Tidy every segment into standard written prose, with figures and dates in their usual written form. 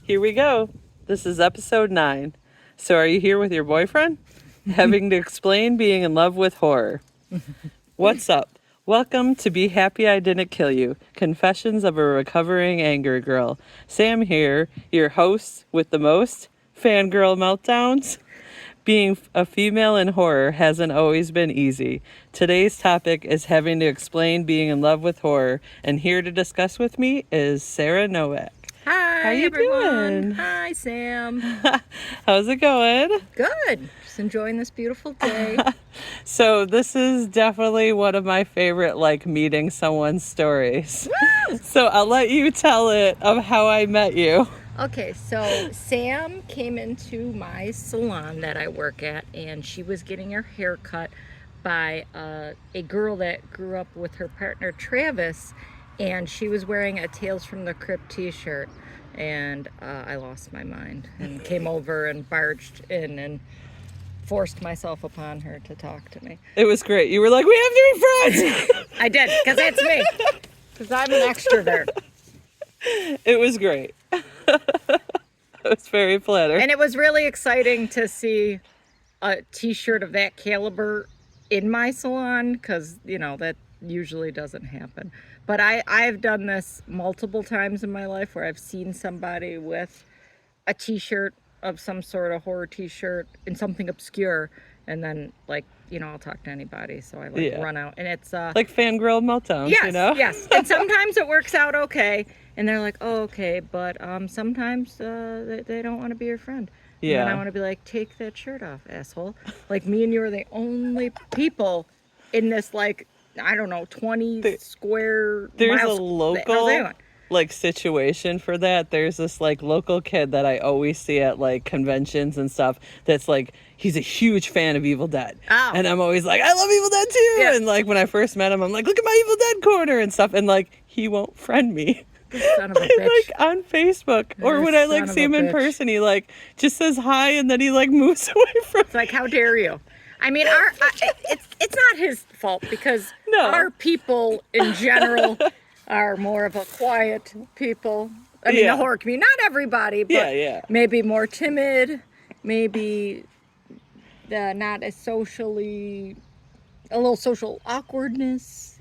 Here we go. This is episode 9. So are you here with your boyfriend? Having to explain being in love with horror. What's up? Welcome to Be Happy I Didn't Kill You, Confessions of a Recovering Anger Girl. Sam here, your host with the most fangirl meltdowns. Being a female in horror hasn't always been easy. Today's topic is having to explain being in love with horror, and here to discuss with me is Sarah Nowak. Hi, How you everyone. doing? Hi, Sam. How's it going? Good. Just enjoying this beautiful day. So this is definitely one of my favorite, meeting someone's stories. Woo! So I'll let you tell it of how I met you. Okay, so Sam came into my salon that I work at, and she was getting her hair cut by a girl that grew up with her partner, Travis, and she was wearing a Tales from the Crypt t-shirt, and I lost my mind and came over and barged in and forced myself upon her to talk to me. It was great. You were like, we have to be friends. I did, because that's me, because I'm an extrovert. It was great. It was very flattering. And it was really exciting to see a t-shirt of that caliber in my salon, because, that usually doesn't happen. But I've done this multiple times in my life where I've seen somebody with a t-shirt of some sort of horror t-shirt in something obscure, and then I'll talk to anybody, so I run out, and it's like fangirl meltdowns, yes, Yes. And sometimes it works out okay, and they're like, oh, okay, but sometimes they don't want to be your friend. Yeah. And then I want to be like, take that shirt off, asshole. Like, me and you are the only people in this, 20 square There's miles. a local situation for that. There's this local kid that I always see at conventions and stuff that's he's a huge fan of Evil Dead. Oh. And I'm always like, I love Evil Dead too. Yeah. And when I first met him, I'm like, look at my Evil Dead corner and stuff, and he won't friend me. Son of a bitch. On Facebook. Or when I Son of see a him in bitch. person, he just says hi, and then he moves away from It's like, how dare you? I mean, it's not his fault, because No. our people in general are more of a quiet people. I mean, Yeah. the horror community, not everybody, but Yeah. maybe more timid, maybe not as socially, a little social awkwardness,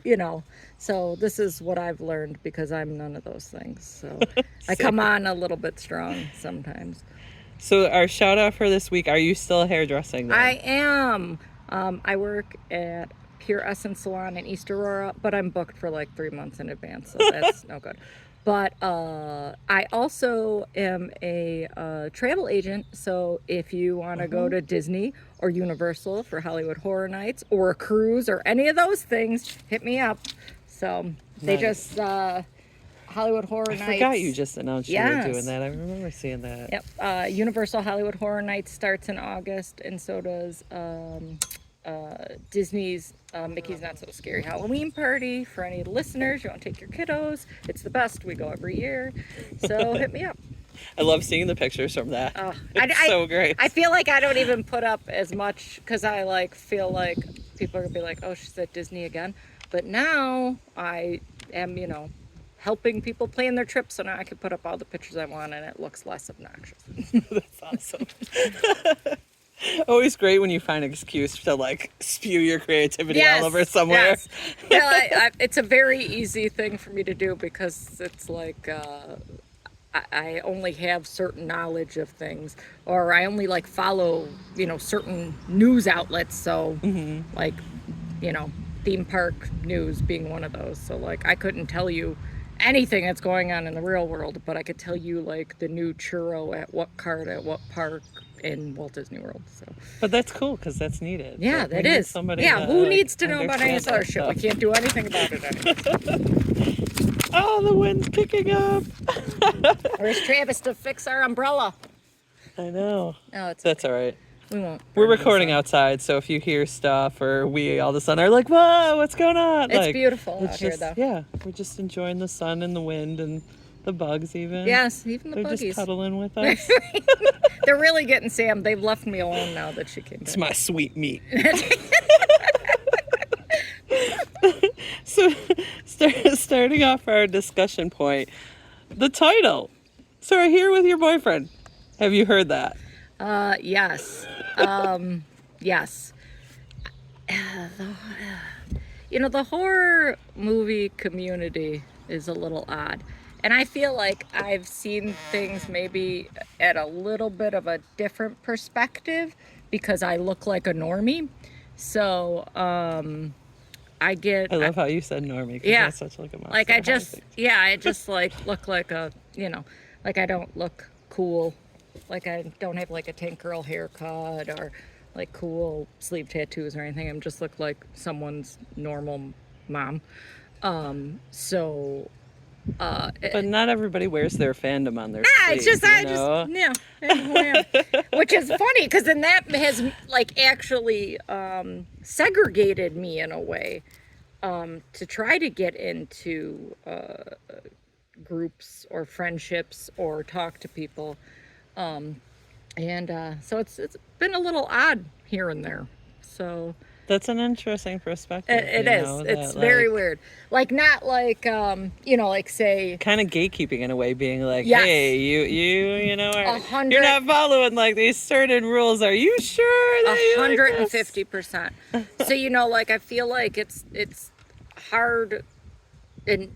So this is what I've learned, because I'm none of those things. So I come on a little bit strong sometimes. So our shout out for this week, are you still hairdressing then? I am. I work at Pure Essence Salon in East Aurora, but I'm booked for 3 months in advance, so that's no good. But I also am a travel agent, so if you want to go to Disney or Universal for Hollywood Horror Nights, or a cruise, or any of those things, hit me up. So they Nice. just... Hollywood Horror Nights. I forgot you just announced you were Yes. doing that. I remember seeing that. Yep. Universal Hollywood Horror Nights starts in August, and so does Disney's Mickey's Not So Scary Halloween Party. For any listeners, you want to take your kiddos, it's the best. We go every year, so hit me up. I love seeing the pictures from that. It's I so great. I feel like I don't even put up as much, because I feel like people are gonna be like, oh, she's at Disney again. But now I am, helping people plan their trips, so now I can put up all the pictures I want, and it looks less obnoxious. That's awesome. Always great when you find an excuse to spew your creativity all over somewhere. Yes. Yeah, it's a very easy thing for me to do, because it's I only have certain knowledge of things, or I only follow certain news outlets. So theme park news being one of those. So I couldn't tell you anything that's going on in the real world, but I could tell you the new churro at what cart at what park in Walt Disney World. So, But that's cool, because that's needed. yeah, We that need is. somebody Yeah, to, who needs to know about any of understand this other that shit? We stuff. can't do anything about it anymore. Oh, the wind's picking up. Where's Travis to fix our umbrella? I know. No, That's all right. we won't. We're burn this recording up. outside, so if you hear stuff, or we all of a sudden are like, whoa, what's going on? It's beautiful it's out here, just- though. Yeah, we're just enjoying the sun and the wind and the bugs even. Yes, even the They're buggies. just cuddling with us. They're really getting Sam. They've left me alone now that she came It's back. my sweet meat. So, starting off our discussion point, the title. So are here with your boyfriend. Have you heard that? Yes. Yes. The horror movie community is a little odd. And I feel like I've seen things maybe at a little bit of a different perspective because I look like a normie. So, I love how you said normie, because yeah, that's such like a monster. like I just like look like a, like I don't look cool. Like I don't have like a tank girl haircut or like cool sleeve tattoos or anything. I'm just look like someone's normal mom. But not everybody wears their fandom on their sleeve, which is funny because then that has like actually segregated me in a way to try to get into groups or friendships or talk to people. So it's been a little odd here and there. So that's an interesting perspective. It is. It's very weird. Like not like like say kind of gatekeeping in a way, being like, yes. hey, you're not following like these certain rules. Are you sure that 150%? So like I feel like it's hard in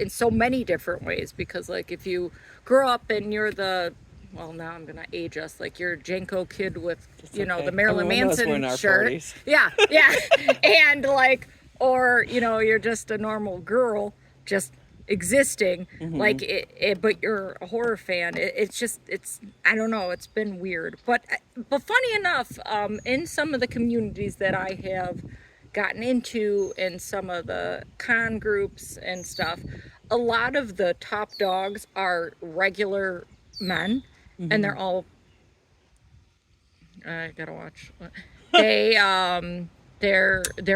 so many different ways because like if you grow up and you're now I'm gonna age us. Like you're a Janko kid with, the Marilyn Manson shirt. 40s. Yeah. And like, or you're just a normal girl, just existing. Mm-hmm. Like but you're a horror fan. It's I don't know. It's been weird. But funny enough, in some of the communities that I have gotten into, in some of the con groups and stuff, a lot of the top dogs are regular men. Mm-hmm. And they're all I gotta watch. They're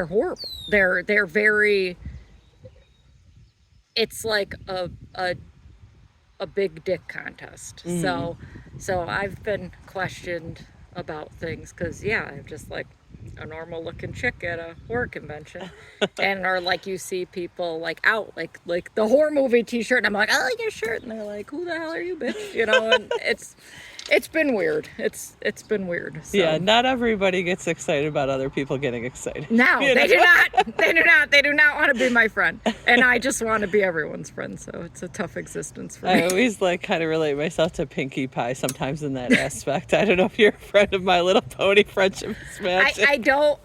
horrible. They're very. It's like a big dick contest. Mm-hmm. So I've been questioned about things because I'm just like a normal looking chick at a horror convention, or like you see people like out like the horror movie T-shirt, and I'm like, I like your shirt, and they're like, who the hell are you, bitch? And it's been weird. It's been weird. So. Yeah, not everybody gets excited about other people getting excited. No, they do not. They do not. They do not want to be my friend, and I just want to be everyone's friend. So it's a tough existence for me. I always like kind of relate myself to Pinkie Pie sometimes in that aspect. I don't know if you're a friend of My Little Pony friendship match. I know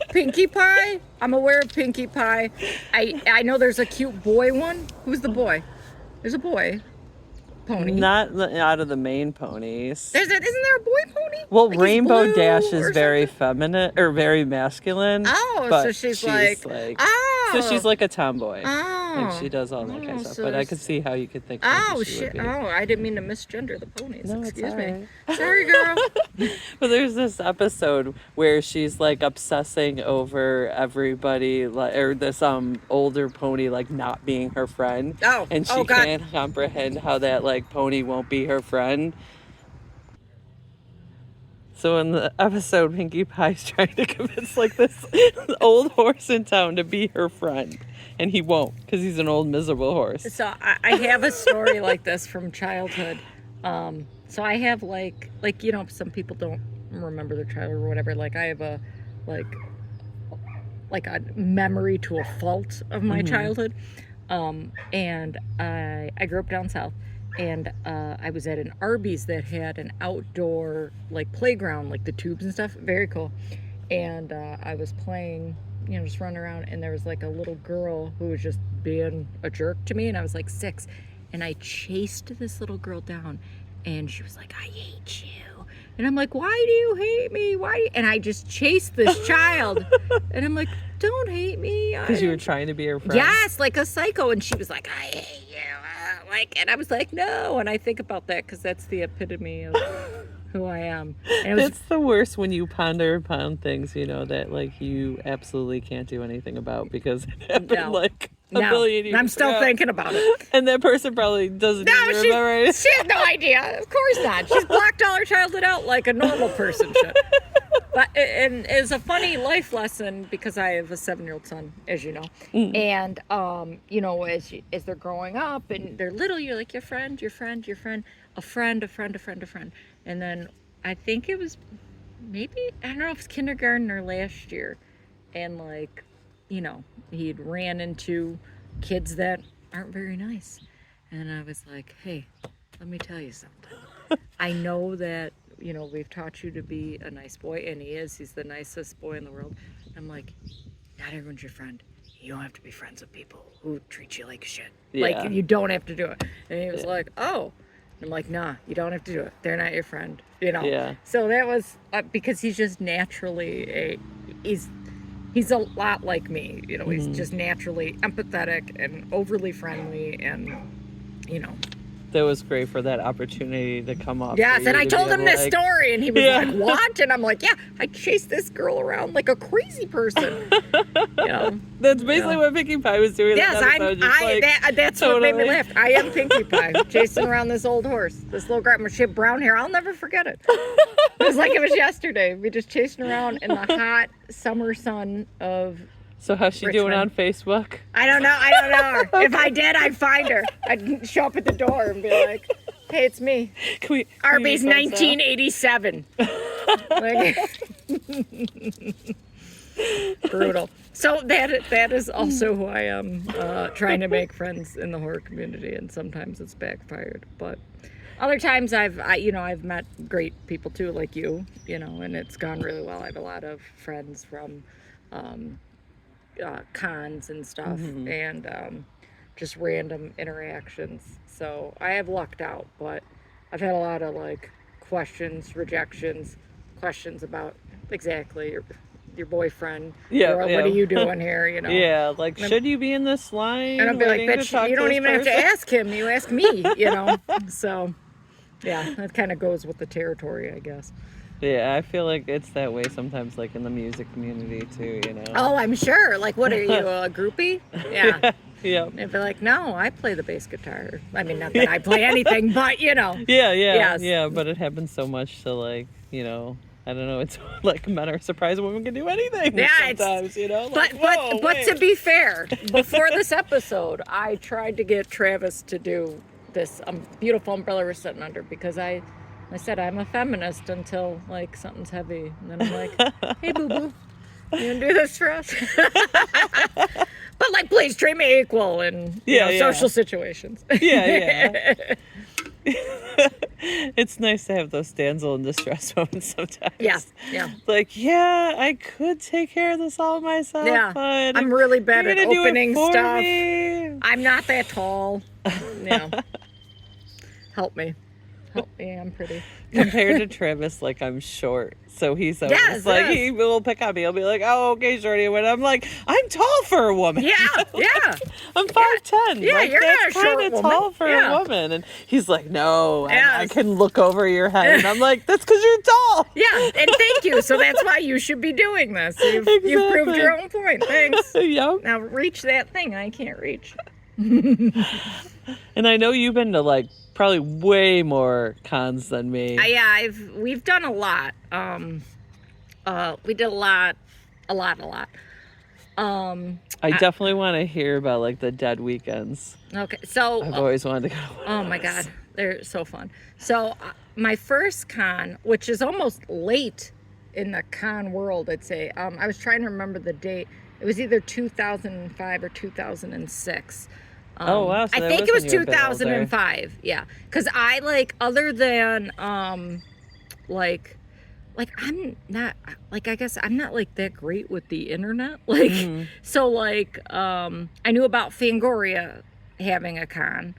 Pinkie Pie. I'm aware of Pinkie Pie. I know there's a cute boy one. Who's the boy? There's a boy. Pony. Not out of the main ponies. Isn't there a boy pony? Well, like Rainbow Dash is very feminine or very masculine. Oh, so she's like so she's like a tomboy. Like she does all that kind of stuff. So but I could see how you could think. Oh shit! Oh, I didn't mean to misgender the ponies. No, excuse me. Sorry, girl. But there's this episode where she's like obsessing over everybody, or this older pony like not being her friend. Oh, and she can't comprehend how that like pony won't be her friend. So in the episode, Pinkie Pie's trying to convince like this old horse in town to be her friend, and he won't because he's an old miserable horse. So I have a story like this from childhood. So I have like some people don't remember their childhood or whatever. Like I have a memory to a fault of my childhood. And I grew up down south. And I was at an Arby's that had an outdoor like playground, like the tubes and stuff. Very cool. And I was playing, just running around, and there was like a little girl who was just being a jerk to me, and I was like 6. And I chased this little girl down, and she was like, I hate you. And I'm like, why do you hate me? Why? And I just chased this child. And I'm like, don't hate me. Because you were trying to be her friend? Yes, like a psycho. And she was like, I hate you. And I was like, no. And I think about that because that's the epitome of who I am. And it's the worst when you ponder upon things, that like you absolutely can't do anything about because it happened like a billion years I'm still ago. Thinking about it. And that person probably doesn't even remember it. She has no idea. Of course not. She's blocked all her childhood out like a normal person should. But and it's a funny life lesson because I have a 7-year-old son, as you know, and you know, as they're growing up and they're little, you're like your friend, a friend, a friend, and then I think it was maybe I don't know if it's kindergarten or last year, and like, you know, he'd ran into kids that aren't very nice, and I was like, hey, let me tell you something. I know that, you know, we've taught you to be a nice boy, and he is. He's the nicest boy in the world. I'm like, not everyone's your friend. You don't have to be friends with people who treat you like shit. Yeah. Like, you don't have to do it. And he was like, oh. I'm like, nah, you don't have to do it. They're not your friend, you know? Yeah. So that was, because he's just naturally he's a lot like me, you know, he's just naturally empathetic and overly friendly and, you know. That was great for that opportunity to come up. Yes, and I told him this story, and he was like, what? And I'm like, yeah, I chased this girl around like a crazy person. You know? That's basically what Pinkie Pie was doing. Yes, that's totally. what made me laugh. I am Pinkie Pie, chasing around this old horse, this little girl. She had brown hair. I'll never forget it. It was like it was yesterday. We just chasing around in the hot summer sun of So how's she doing on Facebook? I don't know. If I did, I'd find her. I'd show up at the door and be like, hey, it's me. Arby's 1987. Like, brutal. So that is also who I am, trying to make friends in the horror community, and sometimes it's backfired. But other times I've met great people too, like you know, and it's gone really well. I have a lot of friends from cons and stuff, and just random interactions. So I have lucked out, but I've had a lot of like questions, rejections, questions about exactly your boyfriend. Yeah, what are you doing here? You know. Yeah, like should you be in this line? And I'd be like, bitch, you don't even have to ask him. You ask me. You know. So yeah, that kind of goes with the territory, I guess. Yeah, I feel like it's that way sometimes, like in the music community too, you know. Oh, I'm sure. Like, what are you, a groupie? Yeah. Yeah. And be like, no, I play the bass guitar. I mean, not that I play anything, but you know. Yeah, but it happens so much to like, you know, I don't know. It's like men are surprised women can do anything. Yeah, sometimes, you know. Like, but to be fair, before this episode, I tried to get Travis to do this beautiful umbrella we're sitting under, because I said I'm a feminist until like something's heavy, and then I'm like, hey, boo boo, you gonna do this for us? But like, please treat me equal in social situations. Yeah. It's nice to have those damsel in distress moments sometimes. Yeah. Like, yeah, I could take care of this all myself. Yeah, but I'm really bad at opening stuff. Me. I'm not that tall. Yeah. Help me. I'm pretty. Compared to Travis, like, I'm short. So he's always he will pick on me. He'll be like, oh, okay, shorty. And I'm like, I'm tall for a woman. Yeah. I'm 5'10". Yeah, like, you're that's not a short kind of woman. tall for a woman. And he's like, no, I can look over your head. And I'm like, that's because you're tall. Yeah, and thank you. So that's why you should be doing this. You've proved your own point. Thanks. Yep. Now reach that thing I can't reach. And I know you've been to like probably way more cons than me. We've done a lot. We did a lot. I definitely want to hear about like the dead weekends. Okay, so I've always wanted to go. Oh my God, they're so fun. So my first con, which is almost late in the con world, I'd say. I was trying to remember the date. It was either 2005 or 2006. Oh wow! So I think it was 2005. Yeah, because I like, other than like I'm not, like, I guess I'm not like that great with the internet. Like, so like I knew about Fangoria having a con,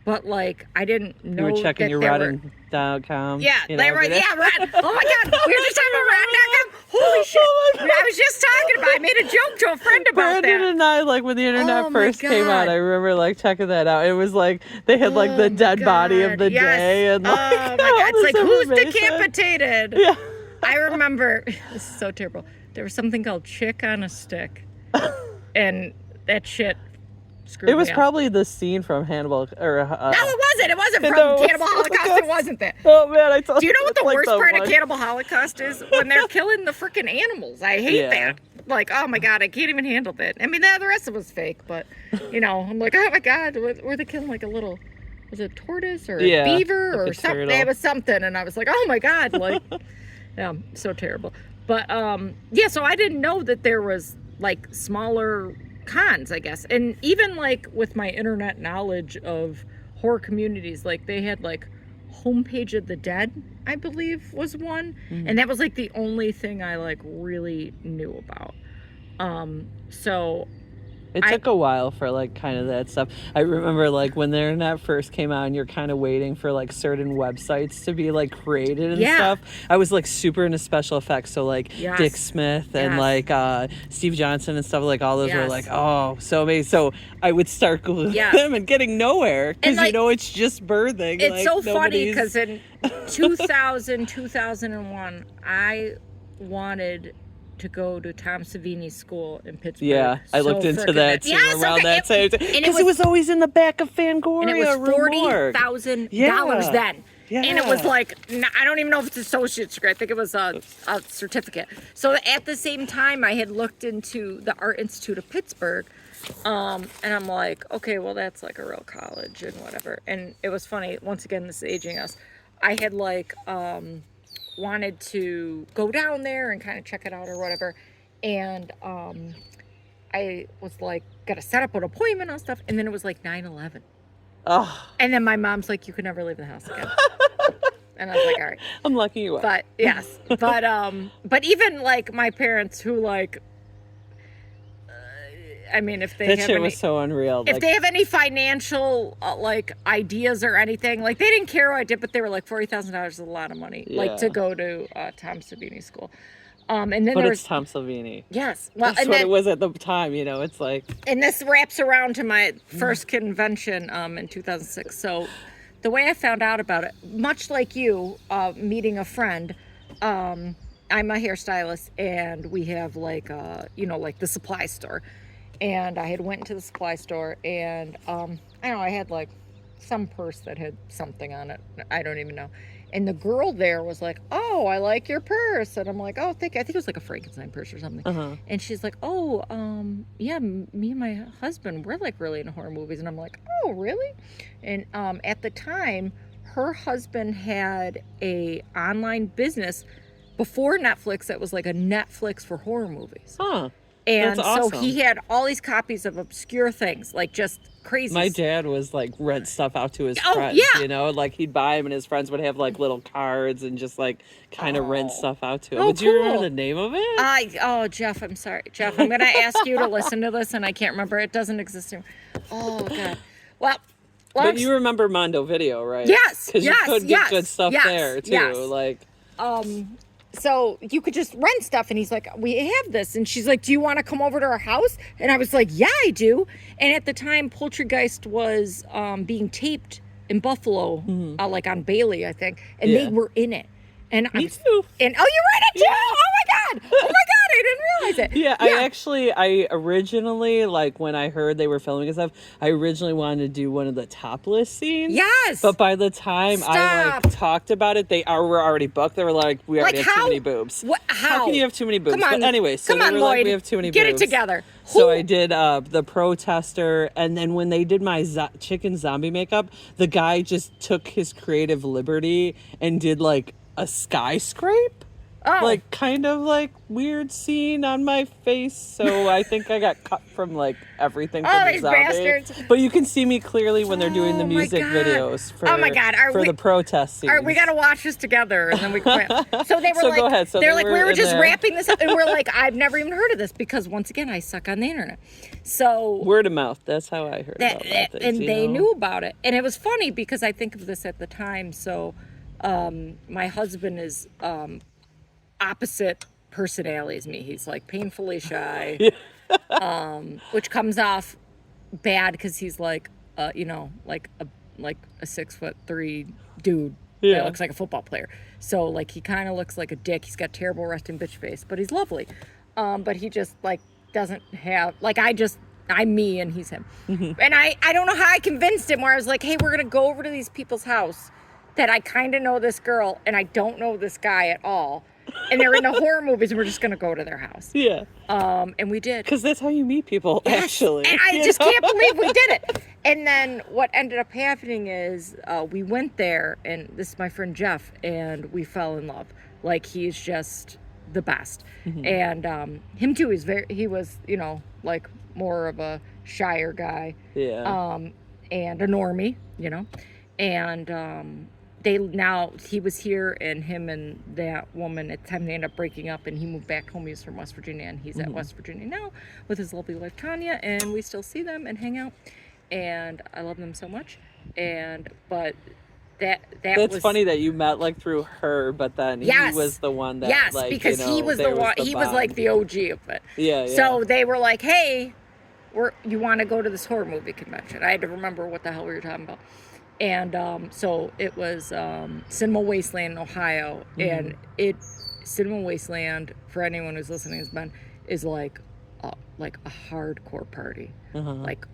but like I didn't know. You were checking your Rotten.com. Yeah, they were. Yeah, Rotten. Oh my God, we were just talking about Rotten.com. Holy shit! I was just talking about. I made a joke to a friend about Brandon that. and I, like, when the internet first came out, I remember like checking that out. It was like they had like the dead body of the day, and like, oh my God, it's like, who's decapitated? Yeah. I remember, this is so terrible. There was something called Chick on a Stick, and that shit screwed It was me up. probably the scene from Hannibal, or No, it wasn't. It wasn't from No, it was Cannibal Holocaust. It wasn't that. Oh man, I told Do you know what the it's like worst part one. of Cannibal Holocaust is? When they're killing the freaking animals. I hate Yeah. that. Like, oh my God, I can't even handle that. I mean, the rest of it was fake, but, I'm like, oh my God, were they killing like a little, was it a tortoise or a beaver like or a something? turtle. It was something, and I was like, oh my God, like, yeah, so terrible. But, so I didn't know that there was like smaller cons, I guess. And even like with my internet knowledge of horror communities, like they had like Homepage of the Dead, I believe was one, and that was like the only thing I like really knew about. So It took a while for like kind of that stuff. I remember like when the internet first came out and you're kind of waiting for like certain websites to be like created and stuff. I was like super into special effects. So like Dick Smith and like Steve Johnson and stuff, like all those were like, oh, so amazing. So I would start Googling them and getting nowhere because like, it's just birthing. It's like, so funny because in 2001, I wanted to go to Tom Savini's school in Pittsburgh. Yeah, I looked into that too around that time. Because it was always in the back of Fangoria. And it was $40,000 then. Yeah. And it was like, I don't even know if it's associate's degree. I think it was a certificate. So at the same time, I had looked into the Art Institute of Pittsburgh. And I'm like, okay, well, that's like a real college and whatever. And it was funny. Once again, this is aging us. I had like... wanted to go down there and kind of check it out or whatever, and I was like, gotta set up an appointment and stuff, and then it was like 9/11. Oh. And then my mom's like, you could never leave the house again. And I was like, all right, I'm lucky you are. but yes, but even like my parents who like, I mean, if they that have shit any, was so unreal. If they have any financial like ideas or anything, like they didn't care what I did, but they were like $40,000 is a lot of money, like to go to Tom Savini school. And then but there it's was Tom Savini. Yes, well, that's and what then, it was at the time. It's like. And this wraps around to my first convention in 2006. So the way I found out about it, much like you, meeting a friend. I'm a hairstylist, and we have like like the supply store. And I had went into the supply store, and I don't know, I had like some purse that had something on it. I don't even know. And the girl there was like, oh, I like your purse. And I'm like, oh, thank you. I think it was like a Frankenstein purse or something. Uh-huh. And she's like, oh, yeah, me and my husband, we're like really into horror movies. And I'm like, oh, really? And at the time, her husband had a online business before Netflix that was like a Netflix for horror movies. Huh. And That's awesome. So he had all these copies of obscure things, like just crazy. My dad was like rent stuff out to his friends, like he'd buy them and his friends would have like little cards and just like kind of rent stuff out to him. Oh, But do you remember the name of it? Jeff, I'm sorry. Jeff, I'm going to ask you to listen to this, and I can't remember. It doesn't exist anymore. Oh, God. Well, but you remember Mondo Video, right? Yes. Because you could get good stuff there too. Yes. Like, so you could just rent stuff, and he's like, we have this, and she's like, do you want to come over to our house? And I was like, yeah, I do. And at the time, Poltergeist was being taped in Buffalo, like on Bailey, I think, and they were in it. And me too. And oh, you're in it too! Yeah. Oh my god! I didn't realize it. Yeah, I originally, like when I heard they were filming and stuff, I originally wanted to do one of the topless scenes. Yes. But by the time I like talked about it, were already booked. They were like, we already have too many boobs. How can you have too many boobs? Come on. But anyway, so Come they on, were Lloyd. like, we have too many boobs. Get it together. So I did the protester, and then when they did my chicken zombie makeup, the guy just took his creative liberty and did like a skyscrape. Like kind of like weird scene on my face, so I think I got cut from like everything from the these zombie. bastards. But you can see me clearly when they're doing the music videos for the protest scenes. All right, we got to watch this together, and then we quit. So they were so like, go ahead. So they're like, we were just there. wrapping this up, and we're like, I've never even heard of this because once again, I suck on the internet. So word of mouth. That's how I heard about things, and they knew about it, and it was funny because I think of this at the time. So my husband is opposite personality as me. He's like painfully shy, which comes off bad because he's like like a 6'3" dude that looks like a football player. So like he kind of looks like a dick. He's got terrible resting bitch face, but he's lovely. But he just like doesn't have, like, I just I'm me and he's him. And I don't know how I convinced him where I was like, hey, we're going to go over to these people's house that I kind of know this girl and I don't know this guy at all. And they're in the horror movies and we're just going to go to their house. Yeah. And we did. Because that's how you meet people, actually. And I just can't believe we did it. And then what ended up happening is we went there, and this is my friend Jeff, and we fell in love. Like, he's just the best. And him too, he was, you know, like more of a shyer guy. Yeah. And a normie, you know. And he was here, and him and that woman, at the time they ended up breaking up, and he moved back home. He was from West Virginia, and he's at West Virginia now with his lovely wife Tanya, and we still see them and hang out, and I love them so much. But that's was funny that you met like through her, but then he was the one that like, because you know, he was the one. He was like the OG of it. Yeah. So they were like, hey, you want to go to this horror movie convention? I had to remember what the hell we were talking about. And so it was Cinema Wasteland in Ohio, and Cinema Wasteland, for anyone who's listening, is like a hardcore party, like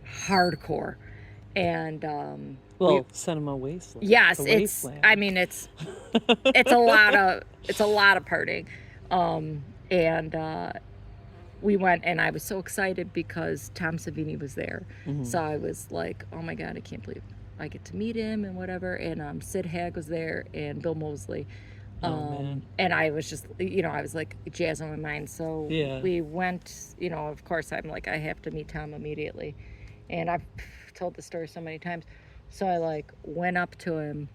hardcore, and Cinema Wasteland. Yes, it's I mean it's a lot of partying, and we went, and I was so excited because Tom Savini was there, so I was like, oh my god, I can't believe I get to meet him and whatever. And Sid Haig was there, and Bill Moseley. And I was just, you know, I was like jazz on my mind. So we went, you know, of course I'm like, I have to meet Tom immediately. And I've told the story so many times. So I like went up to him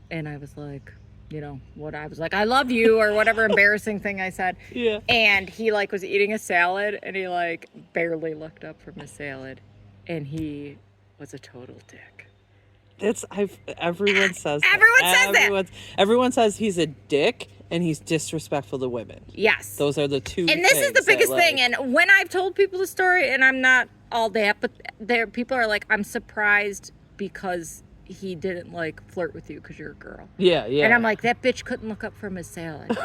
and I was like, you know, I was like, I love you, or whatever embarrassing thing I said. Yeah. And he like was eating a salad, and he like barely looked up from his salad, and he was a total dick. Everyone says that. Everyone says he's a dick and he's disrespectful to women. Yes. Those are the two And this is the biggest thing. And when I've told people the story, and I'm not all that, but people are like, I'm surprised because he didn't like flirt with you because you're a girl. Yeah. And I'm like, that bitch couldn't look up from his salad.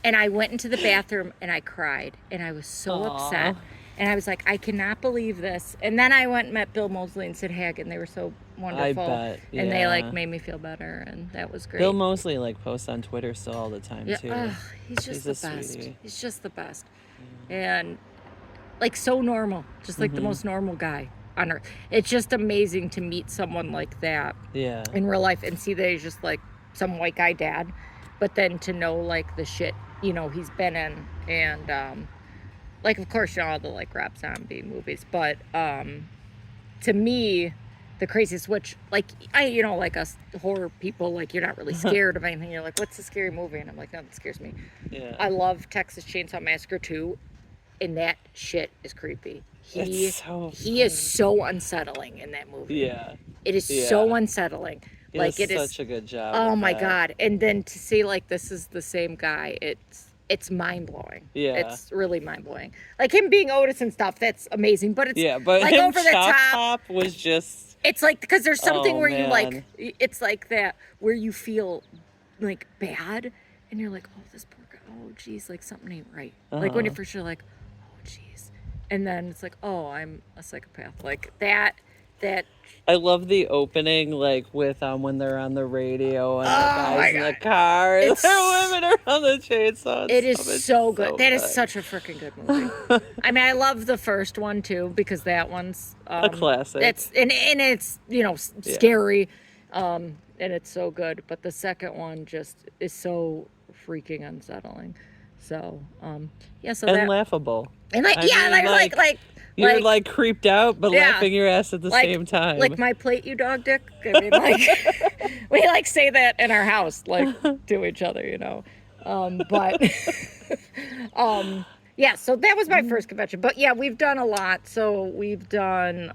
And I went into the bathroom and I cried, and I was so upset. And I was like, I cannot believe this. And then I went and met Bill Moseley and Sid Haig, and they were so wonderful. I bet, yeah. And they like made me feel better, and that was great. Bill Moseley like posts on Twitter still all the time too. He's just the best. Sweetie. He's just the best. And like so normal, just like the most normal guy on earth. It's just amazing to meet someone like that in real life and see that he's just like some white guy dad, but then to know like the shit, you know, he's been in, and like, of course, you know, all the, like, Rob Zombie movies. But to me, the craziest, which, like, you know, like us horror people, like, you're not really scared of anything. You're like, what's a scary movie? And I'm like, no, that scares me. Yeah. I love Texas Chainsaw Massacre 2, and that shit is creepy. He is so unsettling in that movie. Yeah. It is so unsettling. He like, does it such a good job. Oh, my God. And then to see, like, this is the same guy, it's mind-blowing. Yeah. It's really mind-blowing. Like him being Otis and stuff, that's amazing. But it's but like him over the top was just... It's like, because there's something where man. you like, it's like that, where you feel like bad, and you're like, oh, this poor guy, oh, geez, like something ain't right. Like when you first you're like, oh, geez. And then it's like, oh, I'm a psychopath. Like that. I love the opening, like with when they're on the radio and the guys in the car, and their women are on the chainsaw. It is so good. That is such a freaking good movie. I mean, I love the first one too, because that one's a classic. It's and it's, you know, scary, and it's so good. But the second one just is so freaking unsettling. So so and laughable. And like you're like creeped out, but laughing your ass at the same time. Like my plate, you dog dick. I mean, like we like say that in our house, like to each other, you know. But so that was my first convention. But yeah, we've done a lot. So we've done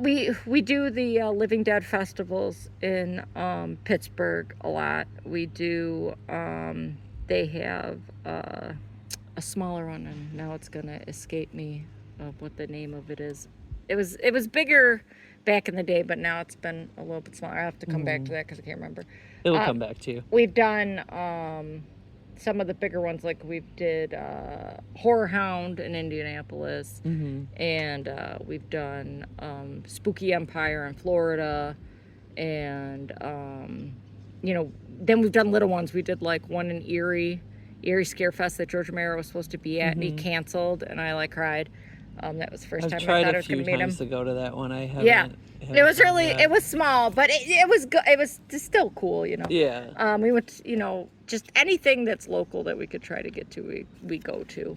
we do the Living Dead festivals in Pittsburgh a lot. We do they have a smaller one, and now it's gonna escape me of what the name of it is. It was bigger back in the day, but now it's been a little bit smaller. I have to come back to that because I can't remember. It'll come back to you. We've done some of the bigger ones, like we did Horror Hound in Indianapolis, and we've done Spooky Empire in Florida, and then we've done little ones. We did like one in Erie Scarefest that George Romero was supposed to be at, and he canceled, and I like cried. That was the first time I thought I was going to meet him. I've tried a few times to go to that one. I haven't. Yeah. It was really, it was small, but it was good. It was still cool, Yeah. We went, just anything that's local that we could try to get to, we go to.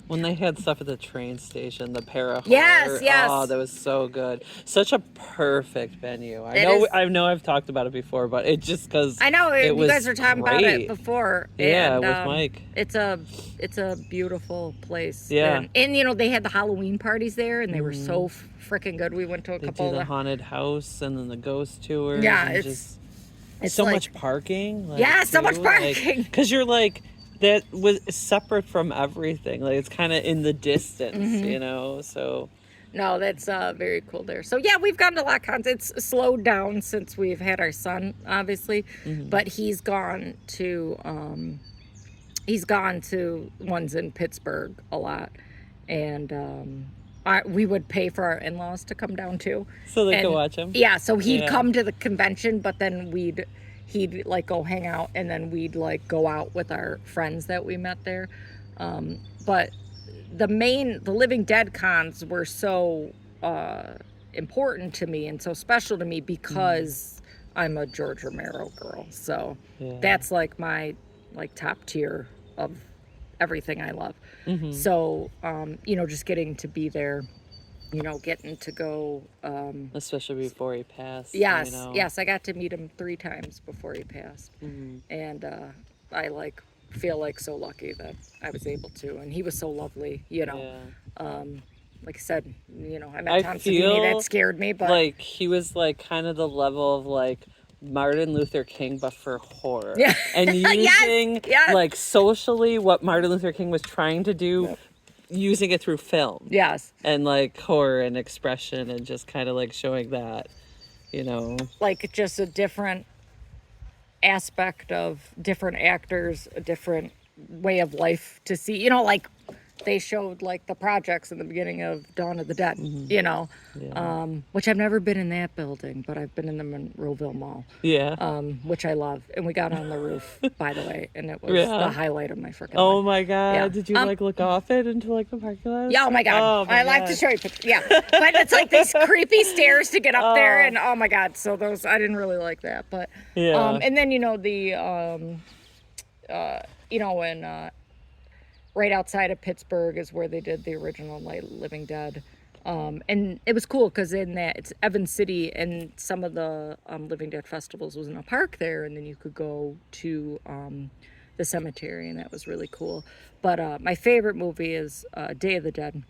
When they had stuff at the train station, the para horror. Yes. Oh, that was so good. Such a perfect venue. I know I've talked about it before, but it just because I know you guys were talking about it before. Yeah, and, with Mike. It's a beautiful place. Yeah. And they had the Halloween parties there, and they were so freaking good. We went to a couple of of the haunted house and then the ghost tour. Yeah, it's so much parking. So much parking. Because you're like, that was separate from everything. Like, it's kind of in the distance, so. No, that's very cool there. So, yeah, we've gone to a lot of cons. It's slowed down since we've had our son, obviously. But he's gone to ones in Pittsburgh a lot. And we would pay for our in-laws to come down too, so they could watch him. Yeah, so he'd come to the convention, but then he'd like go hang out, and then we'd like go out with our friends that we met there. But the Living Dead cons were so important to me and so special to me because I'm a George Romero girl. So that's like my top tier of everything I love. So, just getting to be there, getting to go. Especially before he passed. Yes, I got to meet him 3 times before he passed. And I feel so lucky that I was able to. And he was so lovely, like I said, I met Tom Savini, that scared me. But like he was kind of the level of Martin Luther King, but for horror. Yeah. And using socially what Martin Luther King was trying to do, using it through film. Yes. And horror and expression and just kind of showing that, just a different aspect of different actors, a different way of life to see, they showed the projects in the beginning of Dawn of the Dead, which I've never been in that building, but I've been in the Monroeville Mall, which I love. And we got on the roof, by the way, and it was the highlight of my freaking life. My God. Yeah. Did you look off it into the parking lot? Yeah. Oh my God. I like to show you pictures. Yeah. But it's these creepy stairs to get up there. And oh my God. So I didn't really like that, but, and then, when, right outside of Pittsburgh is where they did the original Living Dead. And it was cool because in that, it's Evans City, and some of the Living Dead festivals was in a park there, and then you could go to the cemetery, and that was really cool. But my favorite movie is Day of the Dead.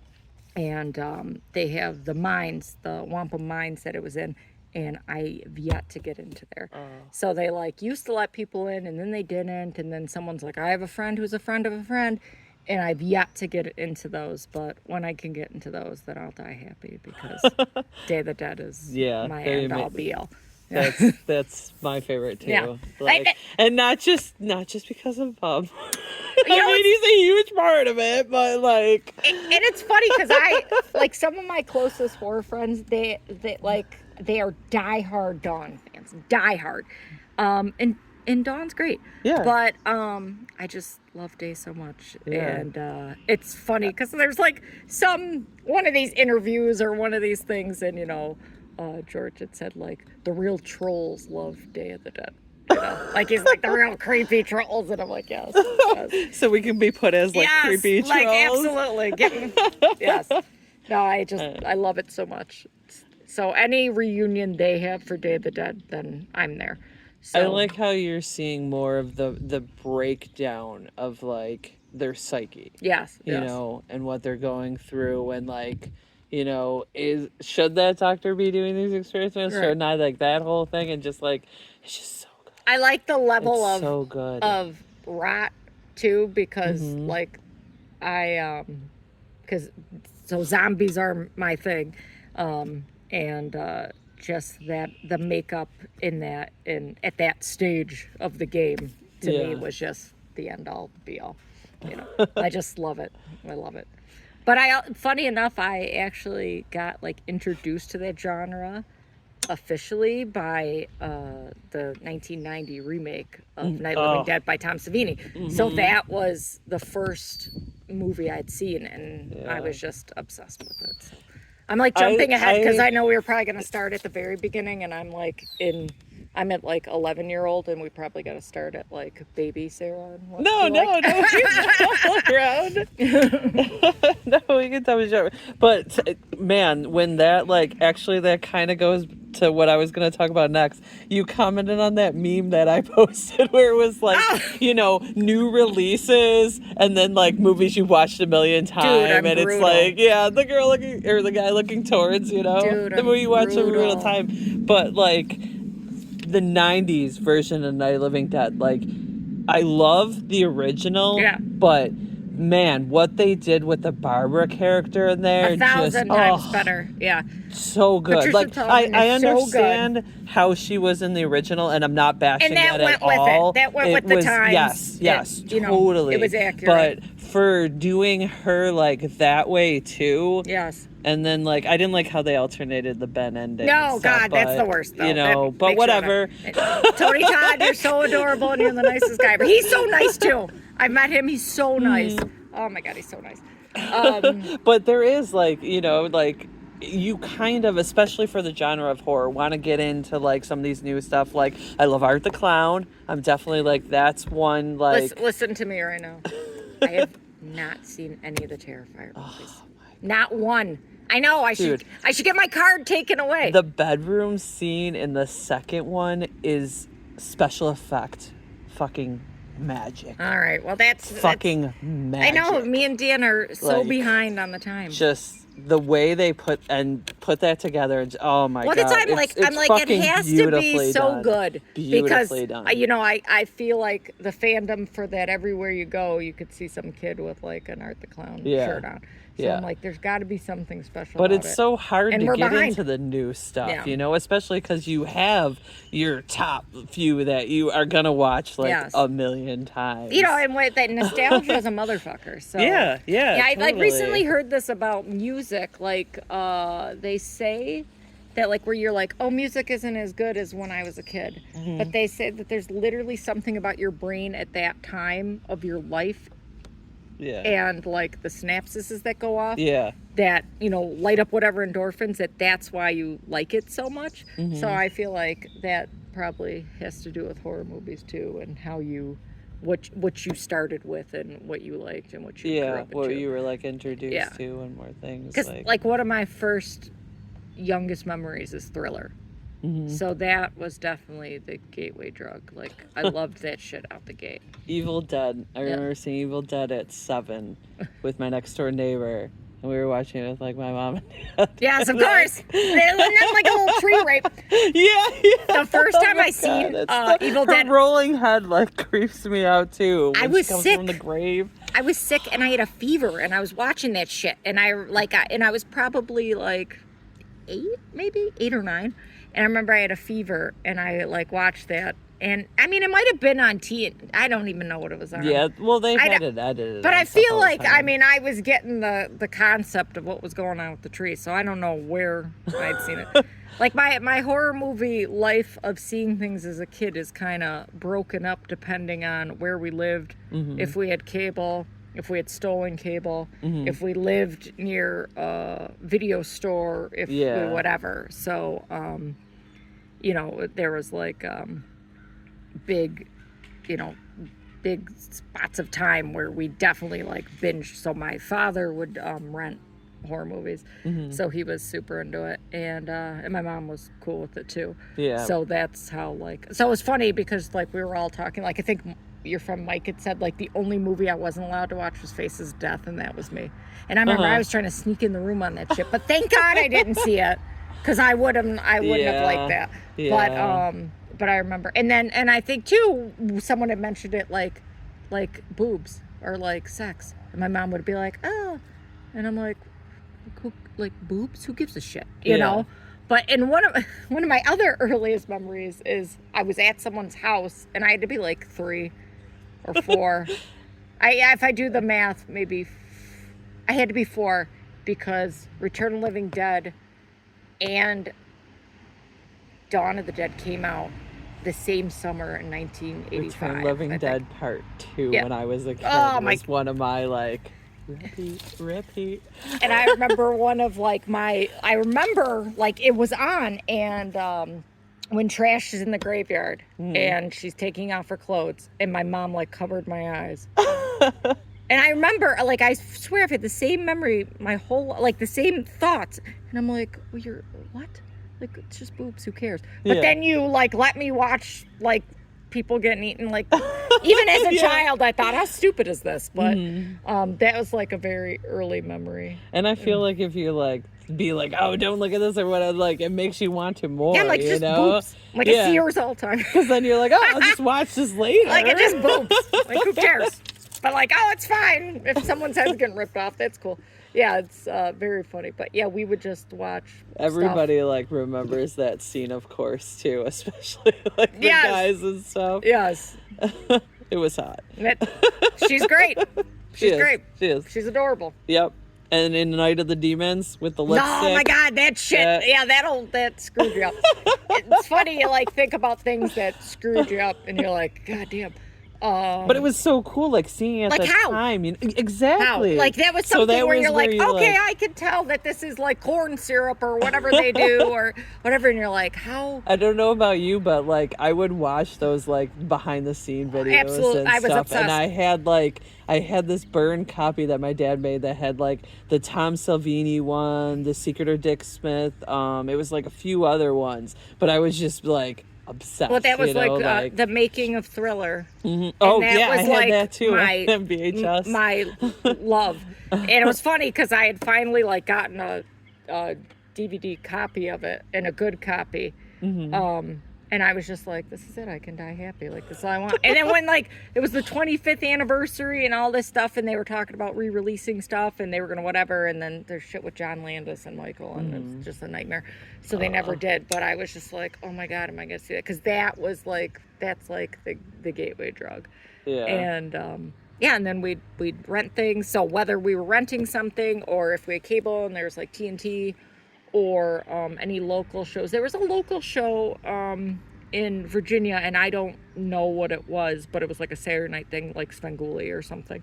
And they have the mines, the wampum mines that it was in, and I've yet to get into there. So they used to let people in, and then they didn't, and then someone's like, I have a friend who's a friend of a friend. And I've yet to get into those, but when I can get into those, then I'll die happy because Day of the Dead is my end-all be-all. That's my favorite too. Yeah. And not just because of Bob. He's a huge part of it, but and it's funny because I some of my closest horror friends, they are diehard Dawn fans, diehard, and Dawn's great. Yeah. But I just love Day so much. Yeah. And it's funny because there's one of these interviews or one of these things, and George had said the real trolls love Day of the Dead. He's the real creepy trolls, and I'm yes. So we can be put as creepy trolls. Absolutely. Yes. No, I love it so much. So any reunion they have for Day of the Dead, then I'm there. So, I like how you're seeing more of the breakdown of their psyche. Yes. You know, and what they're going through, and should that doctor be doing these experiments? Right. Or not, that whole thing, and just it's just so good. I like the level of rot too, because so zombies are my thing, and just that the makeup in that at that stage of the game to me was just the end all be all. You know, I just love it. I love it. But funny enough, I actually got like introduced to that genre officially by the 1990 remake of Night of the Living Dead by Tom Savini. So that was the first movie I'd seen, and I was just obsessed with it. So I'm like jumping ahead because I know we were probably going to start at the very beginning, and I'm at like 11-year-old, and we probably got to start at like baby Sarah. And No, around. No, we can tell each other. But man, when that that kind of goes to what I was going to talk about next. You commented on that meme that I posted where it was like, new releases and then like movies you've watched a million times, and brutal. it's like, the girl looking or the guy looking towards, the movie you watch a million time, but like the 90s version of Night of the Living Dead, like I love the original, but man, what they did with the Barbara character in there, 1,000 times better. Yeah, so good. Patricia I understand so good. how she was in the original, and I'm not bashing that at all. That went with the times. Yes, totally. It was accurate. But for doing her like that way too. Yes. And then I didn't like how they alternated the Ben ending. No, stuff, God, that's the worst though. But whatever. Tony Todd, you're so adorable and you're the nicest guy. But he's so nice too. I met him. He's so nice. Oh my God, he's so nice. But there is you kind of, especially for the genre of horror, want to get into some of these new stuff. Like I love Art the Clown. I'm definitely that's one Listen to me right now. I have not seen any of the Terrifier movies. Not one. I know. I should get my card taken away. The bedroom scene in the second one is special effect fucking magic. All right. Well, that's magic. I know. Me and Dan are so behind on the time. Just the way they put that together. And, oh my God. Well, it has to be so good. Beautifully done. I feel like the fandom for that, everywhere you go, you could see some kid with an Art the Clown shirt on. So I'm like, there's got to be something special but about it's so hard to get behind. into the new stuff, especially because you have your top few that you are going to watch a million times. And that nostalgia is a motherfucker. So Yeah, I totally. recently heard this about music. They say that where you're like, oh, music isn't as good as when I was a kid. Mm-hmm. But they say that there's literally something about your brain at that time of your life. Yeah. And the synapses that go off. Yeah. That, light up whatever endorphins, that's why you like it so much. Mm-hmm. So I feel like that probably has to do with horror movies too, and how what you started with and what you liked and what you grew up into. what you were introduced to and more things. Because one of my first youngest memories is Thriller. Mm-hmm. So that was definitely the gateway drug. I loved that shit out the gate. Evil Dead. I remember seeing Evil Dead at 7 with my next door neighbor. And we were watching it with my mom and dad. Yes, of course. And then a little tree rape. Yeah. The first time I seen Evil Dead. Her rolling head creeps me out too. I was she comes sick from the grave. I was sick and I had a fever and I was watching that shit and I was probably 8 or 9. And I remember I had a fever, and I watched that, and I mean it might have been on I don't even know what it was on. Yeah, well they had it edited. But I feel I was getting the concept of what was going on with the tree, so I don't know where I'd seen it. My horror movie life of seeing things as a kid is kind of broken up depending on where we lived, if we had cable. If we had stolen cable, if we lived near a video store, whatever. So, there was big spots of time where we definitely binged. So my father would rent horror movies, so he was super into it, and my mom was cool with it too. Yeah. So that's how so it was funny because we were all talking. I think your friend Mike had said the only movie I wasn't allowed to watch was Faces of Death, and that was me. And I remember I was trying to sneak in the room on that shit, but thank God I didn't see it because I wouldn't have liked that. Yeah. But I remember, and I think too someone had mentioned it like boobs or sex, and my mom would be like, oh, and I'm like, who, boobs? Who gives a shit? You know. But in one of my other earliest memories is I was at someone's house and I had to be 3. or 4. If I do the math, maybe I had to be 4 because Return of the Living Dead and Dawn of the Dead came out the same summer in 1985. Return of the Living Dead Part 2 Yeah. when I was a kid was one of my like repeat. And I remember I remember like it was on, and when Trash is in the graveyard and she's taking off her clothes, and my mom like covered my eyes. And I remember, like, I swear I've had the same memory my whole, like, the same thoughts. And I'm like, well, you're, what? Like, it's just boobs, who cares? But then you, like, let me watch, like, people getting eaten. Like, even as a child, I thought, how stupid is this? But that was, like, a very early memory. And I feel like if you, like, be like, oh, don't look at this or whatever, like, it makes you want to more, Yeah, like, you just know? boobs. Like, I see yours all the time. Because then you're like, oh, I'll just watch this later. Like, it's just boobs. Like, who cares? But like, oh, it's fine. If someone's head's getting ripped off, that's cool. Yeah, it's very funny. But yeah, we would just watch Everybody stuff. like remembers that scene, of course, too, especially like the guys and stuff. Yes. It was hot. She's great. She's great. She is. She's adorable. Yep. And in Night of the Demons with the lipstick. Oh my God, that shit. Yeah, that screwed you up. It's funny, you like think about things that screwed you up and you're like, God damn. But it was so cool, like seeing it at the time. You know, exactly. How? Like that was something that where was you're like, where okay, I can tell that this is like corn syrup or whatever they do or whatever, and you're like, how? I don't know about you, but like I would watch those like behind the scene videos Absolutely. and I was stuff, obsessed. and I had this burned copy that my dad made that had like the Tom Salvini one, The Secret of Dick Smith. It was like a few other ones, but I was just like obsessed. Well, that was you know, like the making of Thriller. Mm-hmm. Oh that yeah, was I had like that too. My VHS. My love, and it was funny because I had finally like gotten a DVD copy of it and a good copy. And I was just like, this is it. I can die happy. Like, this is all I want. And then when, like, it was the 25th anniversary and all this stuff, and they were talking about re-releasing stuff, and they were going to whatever, and then there's shit with John Landis and Michael, and it's just a nightmare. So they never did. But I was just like, oh, my God, am I going to see that? Because that was, like, that's, like, the gateway drug. Yeah. And, and then we'd rent things. So whether we were renting something or if we had cable and there's, like, TNT or any local shows. There was a local show in Virginia, and I don't know what it was, but it was like a Saturday night thing, like Svengoolie or something.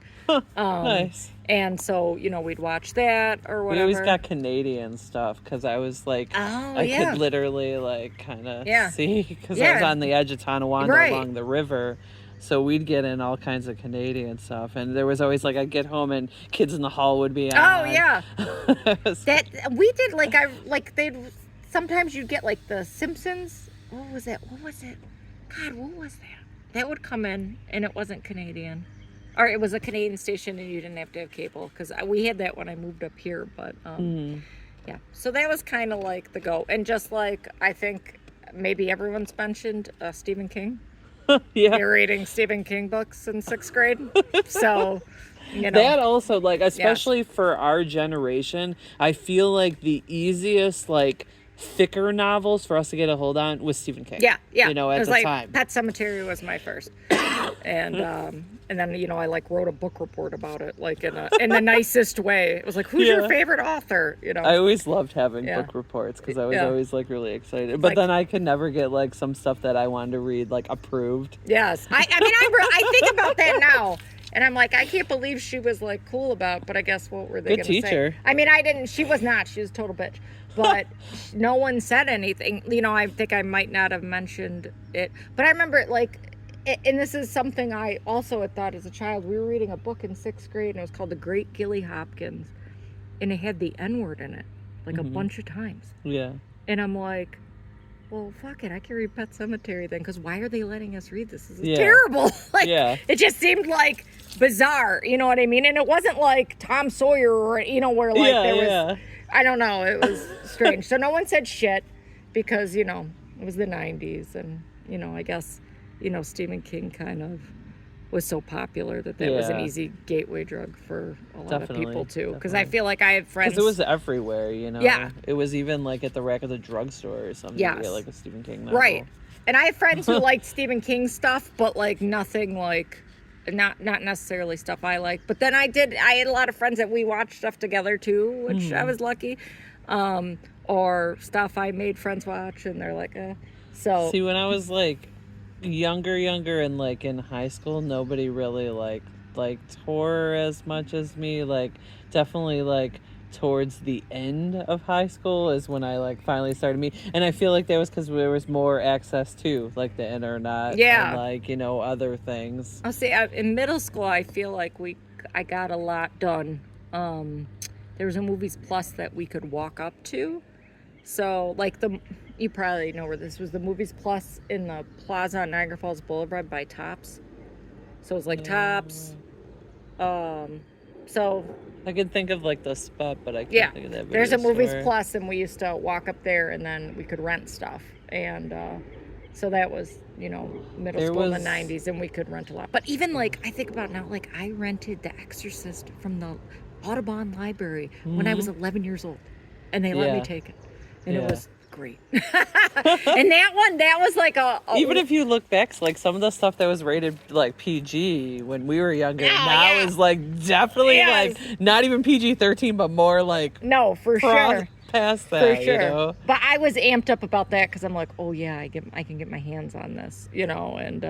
Nice. And so, you know, we'd watch that or whatever. We always got Canadian stuff because I was like, I could literally like kind of see because I was on the edge of Tonawanda along the river. So we'd get in all kinds of Canadian stuff, and there was always like I'd get home and Kids in the Hall would be on. Oh yeah, that we did they'd sometimes you'd get like the Simpsons. What was it? God, what was that? That would come in, and it wasn't Canadian, or it was a Canadian station, and you didn't have to have cable because we had that when I moved up here. But yeah, so that was kind of like the go, and just like I think maybe everyone's mentioned Stephen King. Yeah, you're reading Stephen King books in 6th grade, so you know that also like especially for our generation, I feel like the easiest like thicker novels for us to get a hold on was Stephen King. Yeah. You know, at the time. Pet Sematary was my first, and then you know I like wrote a book report about it like in the nicest way. It was like, who's your favorite author? You know, I always loved having book reports because I was always like really excited. But then I could never get like some stuff that I wanted to read like approved. Yes, I mean I think about that now. And I'm like, I can't believe she was like cool about, but I guess what were they going to say? Good teacher. I mean, she was not. She was a total bitch. But no one said anything. You know, I think I might not have mentioned it. But I remember like, and this is something I also had thought as a child. We were reading a book in 6th grade and it was called The Great Gilly Hopkins. And it had the N-word in it, like a bunch of times. Yeah. And I'm like, well, fuck it. I can read Pet Sematary then, because why are they letting us read this? This is terrible. Like, it just seemed like bizarre. You know what I mean? And it wasn't like Tom Sawyer or, you know, where like there was, I don't know. It was strange. So no one said shit because, you know, it was the 90s. And, you know, I guess, you know, Stephen King kind of was so popular that was an easy gateway drug for a lot of people too. Because I feel like I had friends. Because it was everywhere, you know. Yeah. It was even like at the rack of the drugstore or something. Yes. To get like a Stephen King novel. Right. And I have friends who liked Stephen King stuff, but like nothing like not necessarily stuff I like. But then I had a lot of friends that we watched stuff together too, which I was lucky. Or stuff I made friends watch, and they're like, So See, when I was like younger, and like in high school, nobody really liked horror as much as me. Like, definitely like towards the end of high school is when I like finally started me, and I feel like that was because there was more access to like the internet, and like, you know, other things. I'll say in middle school, I feel like I got a lot done. There was a Movies Plus that we could walk up to, so like you probably know where this was, the Movies Plus in the plaza on Niagara Falls Boulevard by Tops. So it was like Tops. So I can think of like the spot, but I can't think of that. There's a Movies store. Plus, and we used to walk up there, and then we could rent stuff. And so that was, you know, middle school in the 90s, and we could rent a lot. But even like, I think about now, like I rented The Exorcist from the Audubon Library when I was 11 years old, and they let me take it, and it was great. And that was like even if you look back, like some of the stuff that was rated like PG when we were younger, now is like definitely like not even PG-13, but more like no, for sure, past that, for sure. You know? But I was amped up about that because I'm like, oh yeah, I can get my hands on this, you know, and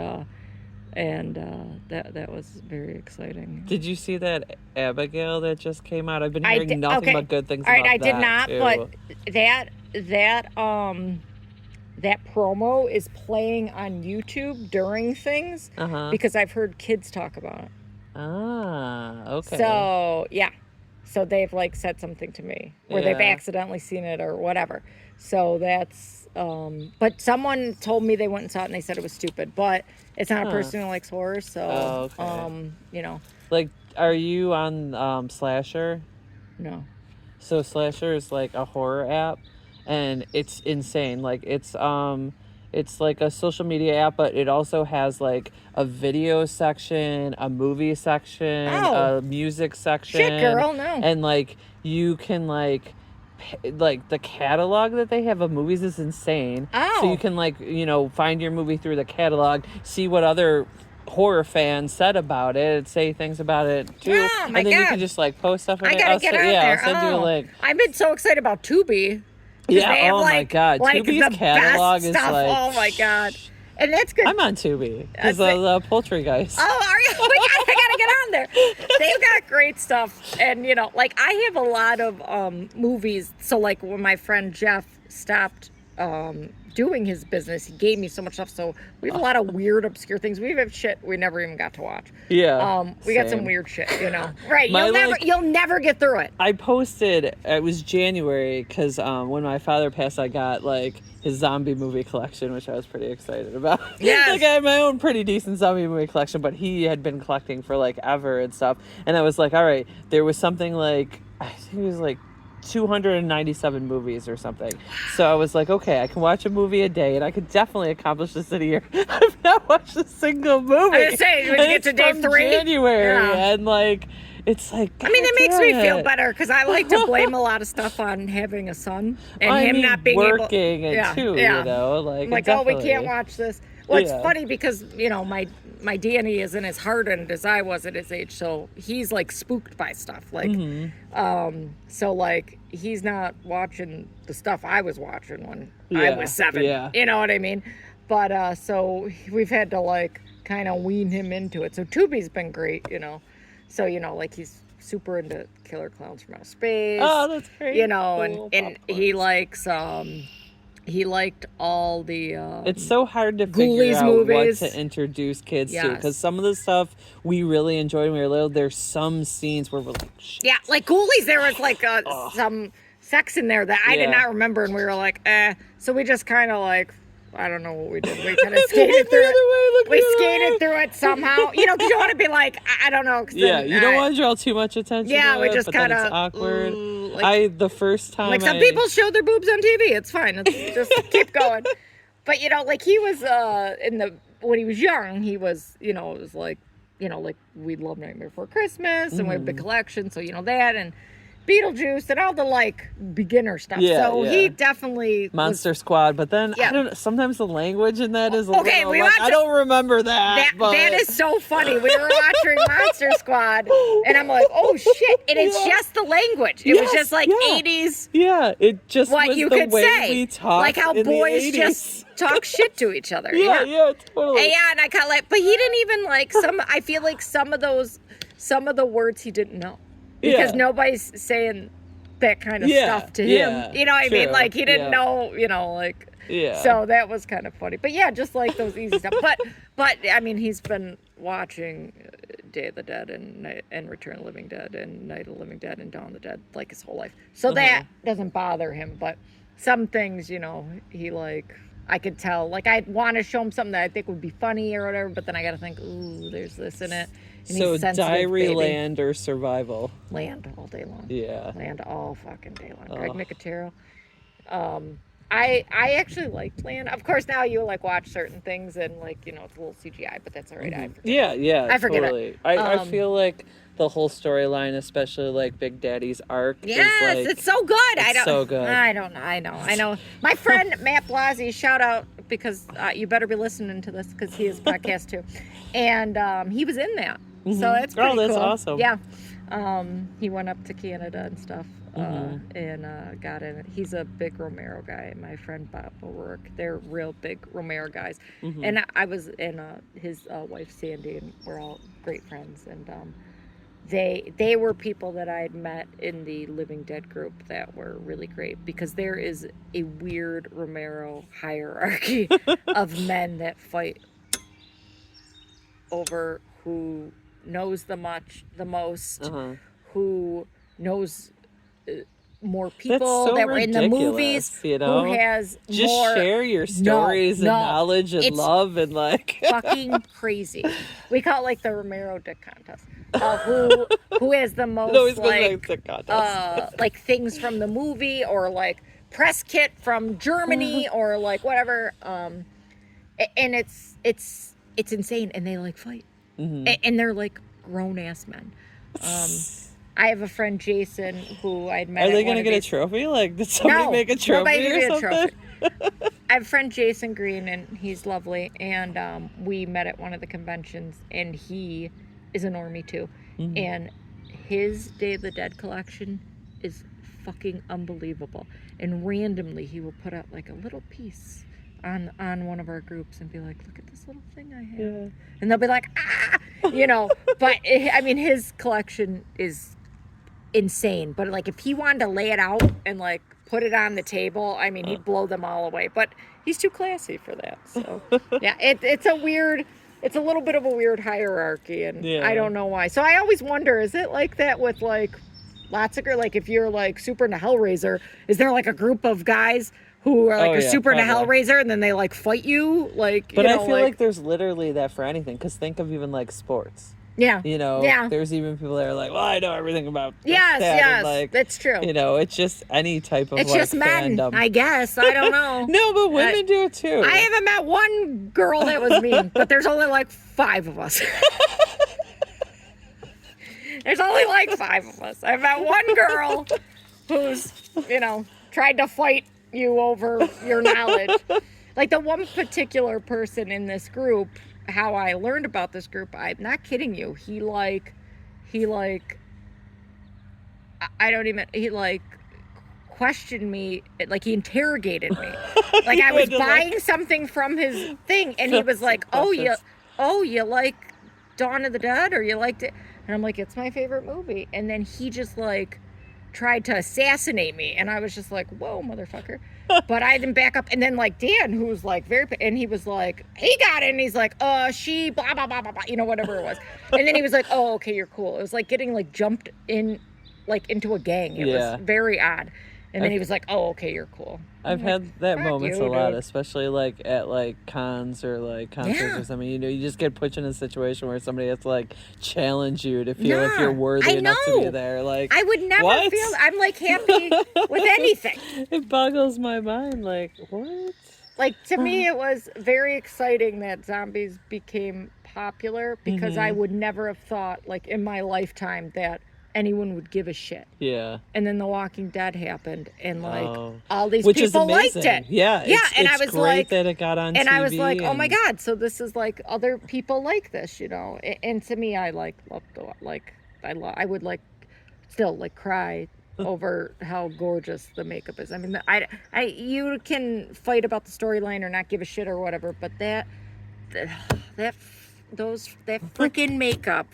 that was very exciting. Did you see that Abigail that just came out? I've been hearing nothing but good things about that. I did not, too. but that promo is playing on YouTube during things because I've heard kids talk about it. Ah, okay. So yeah, so they've like said something to me where they've accidentally seen it or whatever. So that's but someone told me they went and saw it and they said it was stupid, but it's not a person who likes horror, so you know. Like, are you on Slasher? No. So Slasher is like a horror app, and it's insane. Like it's like a social media app, but it also has like a video section, a movie section, a music section. Shit, girl, no. And like you can like the catalog that they have of movies is insane. So you can like, you know, find your movie through the catalog, see what other horror fans said about it, say things about it too, and then you can just like post stuff. I gotta get on there. I'll send you a link. I've been so excited about Tubi. Yeah. Oh my god, Tubi's catalog is like. Oh my god. And that's good. I'm on Tubi because the poultry guys. Oh, are you? I gotta get on there. They've got great stuff, and you know, like I have a lot of movies. So like when my friend Jeff stopped doing his business, he gave me so much stuff. So we have a lot of weird, obscure things. We have shit we never even got to watch. Yeah. We got some weird shit, you know. Right. You'll never get through it. I posted. It was January because when my father passed, I got like his zombie movie collection, which I was pretty excited about. Yes. Like I had my own pretty decent zombie movie collection, but he had been collecting for like ever and stuff. And I was like, all right, there was something like, I think it was like 297 movies or something. So I was like, okay, I can watch a movie a day, and I could definitely accomplish this in a year. I've not watched a single movie. I was saying, when you get to day 3, January, and like, it's like, I mean, it makes me feel better because I like to blame a lot of stuff on having a son and him not being working and too, you know, like oh, we can't watch this. Well, it's funny because, you know, my DNA isn't as hardened as I was at his age, so he's like spooked by stuff. Like, so like he's not watching the stuff I was watching when I was 7. Yeah. You know what I mean? But so we've had to like kind of wean him into it. So Tubi's been great, you know. So, you know, like he's super into Killer Clowns from Outer Space. Oh, that's great. You know, and he likes he liked all the it's so hard to figure out movies. What to introduce kids to, because some of the stuff we really enjoyed when we were little, there's some scenes where we're like, shit. Yeah, like Ghoulies, there was like some sex in there that I did not remember, and we were like, so we just kind of like, I don't know what we did. We kind of skated through it. We skated through it somehow. You know, because you don't want to be like, I don't know. Yeah, you don't want to draw too much attention to we it, just kind of... it's awkward. Like, the first time some people showed their boobs on TV. It's fine. It's just keep going. But, you know, like he was when he was young, he was, you know, it was like, you know, like we love Nightmare Before Christmas and we have the collection. So, you know, that and Beetlejuice and all the like beginner stuff. Yeah, So yeah. he definitely Monster Squad, but then Yeah. I don't know, sometimes the language in that is a Okay, little, we like, watched- I don't remember that. But... That is so funny. We were watching Monster Squad, and I'm like, oh shit! And it's just the language. It was just like 80s. Yeah, it just What was you the could way say, we talked like how in boys the 80s. just talk shit to each other. Yeah, totally. And yeah, and I kind of like, but he didn't even like some. I feel like some of the words he didn't know because nobody's saying that kind of stuff to him. You know what I mean? Like he didn't know. You know, like. Yeah. So that was kind of funny. But yeah, just like those easy stuff. But I mean, he's been watching Day of the Dead and Return of the Living Dead and Night of the Living Dead and Dawn of the Dead like his whole life. So that doesn't bother him. But some things, you know, he like, I could tell. Like I'd want to show him something that I think would be funny or whatever, but then I got to think, ooh, there's this in it. And So he's sensitive, diary baby. land or survival? Land all day long. Yeah. Land all fucking day long. Greg Nicotero. I actually liked Land. Of course, now you like watch certain things and like, you know, it's a little CGI, but that's all right. I forget. Yeah. I forget totally. it. I feel like the whole storyline, especially like Big Daddy's arc, Yes, is like, it's so good. it's so good. I don't know. I know. My friend Matt Blasey, shout out because you better be listening to this because he has a podcast too, and he was in that. So that's pretty that's cool. awesome. Yeah, he went up to Canada and stuff. And got in it. He's a big Romero guy. My friend Bob O'Rourke, they're real big Romero guys. And I was in his wife Sandy, and we're all great friends. And they were people that I had met in the Living Dead group that were really great because there is a weird Romero hierarchy of men that fight over who knows the most, who knows more people that were in the movies, you know? who has just more, share your stories and knowledge and it's love and like fucking crazy. We call it like the Romero Dick Contest. Who has the most like things from the movie or like press kit from Germany or like whatever. And it's insane, and they like fight, and they're like grown ass men. I have a friend, Jason, who I'd met. Are they going to get a trophy? Like, did somebody make a trophy or something? I have a friend, Jason Green, and he's lovely. And we met at one of the conventions, and he is a normie too. And his Day of the Dead collection is fucking unbelievable. And randomly, he will put out like a little piece on one of our groups and be like, look at this little thing I have. Yeah. And they'll be like, you know. But, I mean, his collection is insane, but like if he wanted to lay it out and like put it on the table, I mean he'd blow them all away, but he's too classy for that. So yeah, it's a little bit of a weird hierarchy, and I don't know why. So I always wonder, is it like that with like lots of girls? Like if you're like super into Hellraiser, is there like a group of guys who are like super into Hellraiser and then they like fight you? Like, but I feel like there's literally that for anything, because think of even like sports. Yeah. You know, there's even people that are like, well, I know everything about this, yes, and like, that's true. You know, it's just any type of it's like just men, fandom. I guess. I don't know. No, but women do it too. I haven't met one girl that was mean, but there's only like 5 of us. There's only like 5 of us. I've met one girl who's, you know, tried to fight you over your knowledge. Like the one particular person in this group, how I learned about this group, I'm not kidding you. He questioned me, like he interrogated me. Like I was buying something from his thing, and he was like, oh, you like Dawn of the Dead, or you liked it? And I'm like, it's my favorite movie. And then he just like tried to assassinate me, and I was just like, whoa, motherfucker. But I didn't back up. And then like Dan, who was like and he was like, he got it, and he's like, she blah blah blah blah blah, you know, whatever it was. And then he was like, oh, okay, you're cool. It was like getting like jumped in like into a gang. It was very odd. And then he was like, oh, okay, you're cool. I've had that moments a lot, especially like at like cons or like concerts or something. You know, you just get put in a situation where somebody has to like challenge you to feel if you're worthy enough to be there. Like, I would never feel. I'm like happy with anything. It boggles my mind. Like, what? Like to me, it was very exciting that zombies became popular because I would never have thought, like in my lifetime, that anyone would give a shit. Yeah. And then The Walking Dead happened, and like Oh. all these Which is people liked amazing. it. Yeah. Yeah, It's, and it's I was great like, that it got on and TV. I was like, oh my God, so this is like other people like this, you know? And to me, I like love I would like still like cry over how gorgeous the makeup is. I mean, you can fight about the storyline or not give a shit or whatever, but that freaking makeup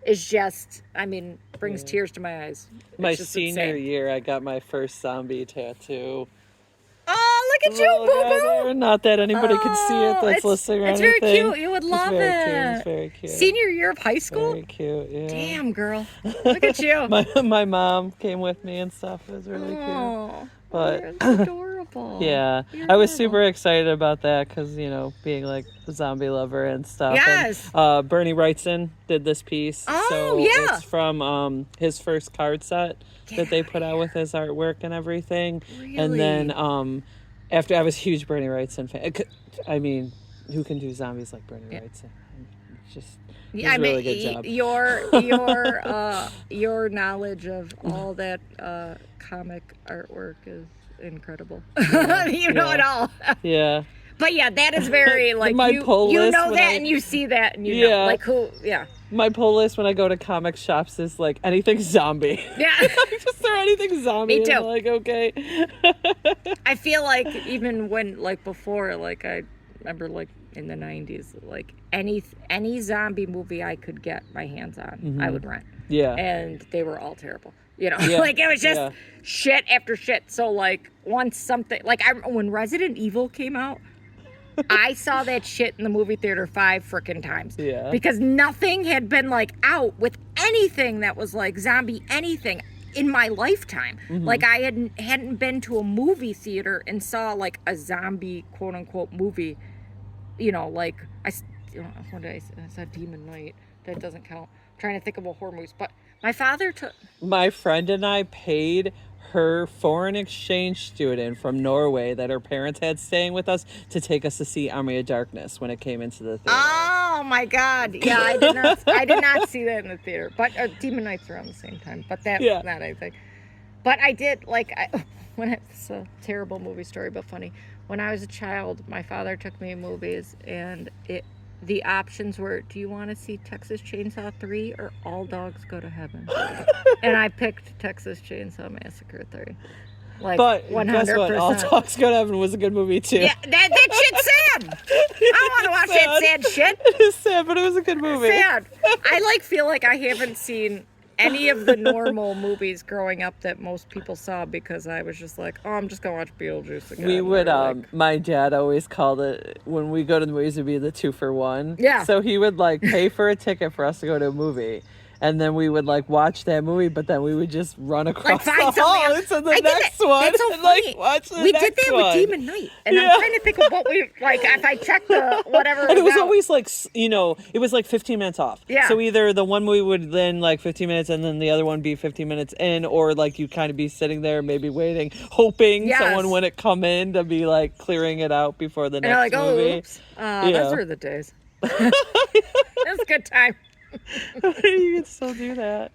is just, I mean, brings tears to my eyes. It's My just senior insane. year, I got my first zombie tattoo. Oh, look at you, boo-boo! Not that anybody can see it that's listening or it's anything. very cute. You would love it's very it. Cute. It's very cute. Senior year of high school? Very cute, yeah. Damn, girl. Look at you. my mom came with me and stuff. It was really cute. But you're adorable. yeah, You're I was adorable. super excited about that because, you know, being like a zombie lover and stuff. Yes. And, Bernie Wrightson did this piece. Oh, so yeah. It's from his first card set that they put out with his artwork and everything. Really? And then after, I was a huge Bernie Wrightson fan. I mean, who can do zombies like Bernie Wrightson? It's just... Yeah, I really mean, good job. your knowledge of all that comic artwork is incredible. You know it all. Yeah. But yeah, that is very like My pull you list know when that I- and you see that and you know like who My pull list when I go to comic shops is like anything zombie. yeah. Just throw anything zombie. Me too. And I'm like, okay. I feel like even when like before, like I remember like in the 90s, like any zombie movie I could get my hands on, I would rent. Yeah. And they were all terrible. You know, Yeah. like it was just shit after shit. So like once something, like when Resident Evil came out, I saw that shit in the movie theater 5 frickin' times. Yeah. Because nothing had been like out with anything that was like zombie anything in my lifetime. Like I hadn't been to a movie theater and saw like a zombie quote unquote movie. You know, like what did I say? I said Demon Knight. That doesn't count. I'm trying to think of a horror movies, but my father took. My friend and I paid her foreign exchange student from Norway that her parents had staying with us to take us to see Army of Darkness when it came into the theater. Oh my God! Yeah, I did not see that in the theater. But Demon Knight's around the same time. But that's not anything. But I did it's a terrible movie story, but funny. When I was a child, my father took me to movies, and the options were, do you want to see Texas Chainsaw 3 or All Dogs Go to Heaven? And I picked Texas Chainsaw Massacre 3. Like, But 100%. guess what? All Dogs Go to Heaven was a good movie too. Yeah, that shit's sad. I don't want to watch that sad shit. It is sad, but it was a good movie. Sad. I feel like I haven't seen any of the normal movies growing up that most people saw because I was just like, oh, I'm just gonna watch Beetlejuice again. We would, like, my dad always called it, when we go to the movies, it'd be the 2-for-1. Yeah. So he would like pay for a ticket for us to go to a movie. And then we would like watch that movie, but then we would just run across the find something hall else. to the I did next that. one That's so and funny. like watch the we next did that one. with Demon Knight, and I'm trying to think of what we like. If I check the whatever, And it was out. always like, you know, it was like 15 minutes off. Yeah. So either the one movie would then like 15 minutes and then the other one be 15 minutes in, or like you kind of be sitting there maybe waiting, hoping someone wouldn't come in to be like clearing it out before the next and movie. oh, oops. Those were the days. It was a good time. You can still do that.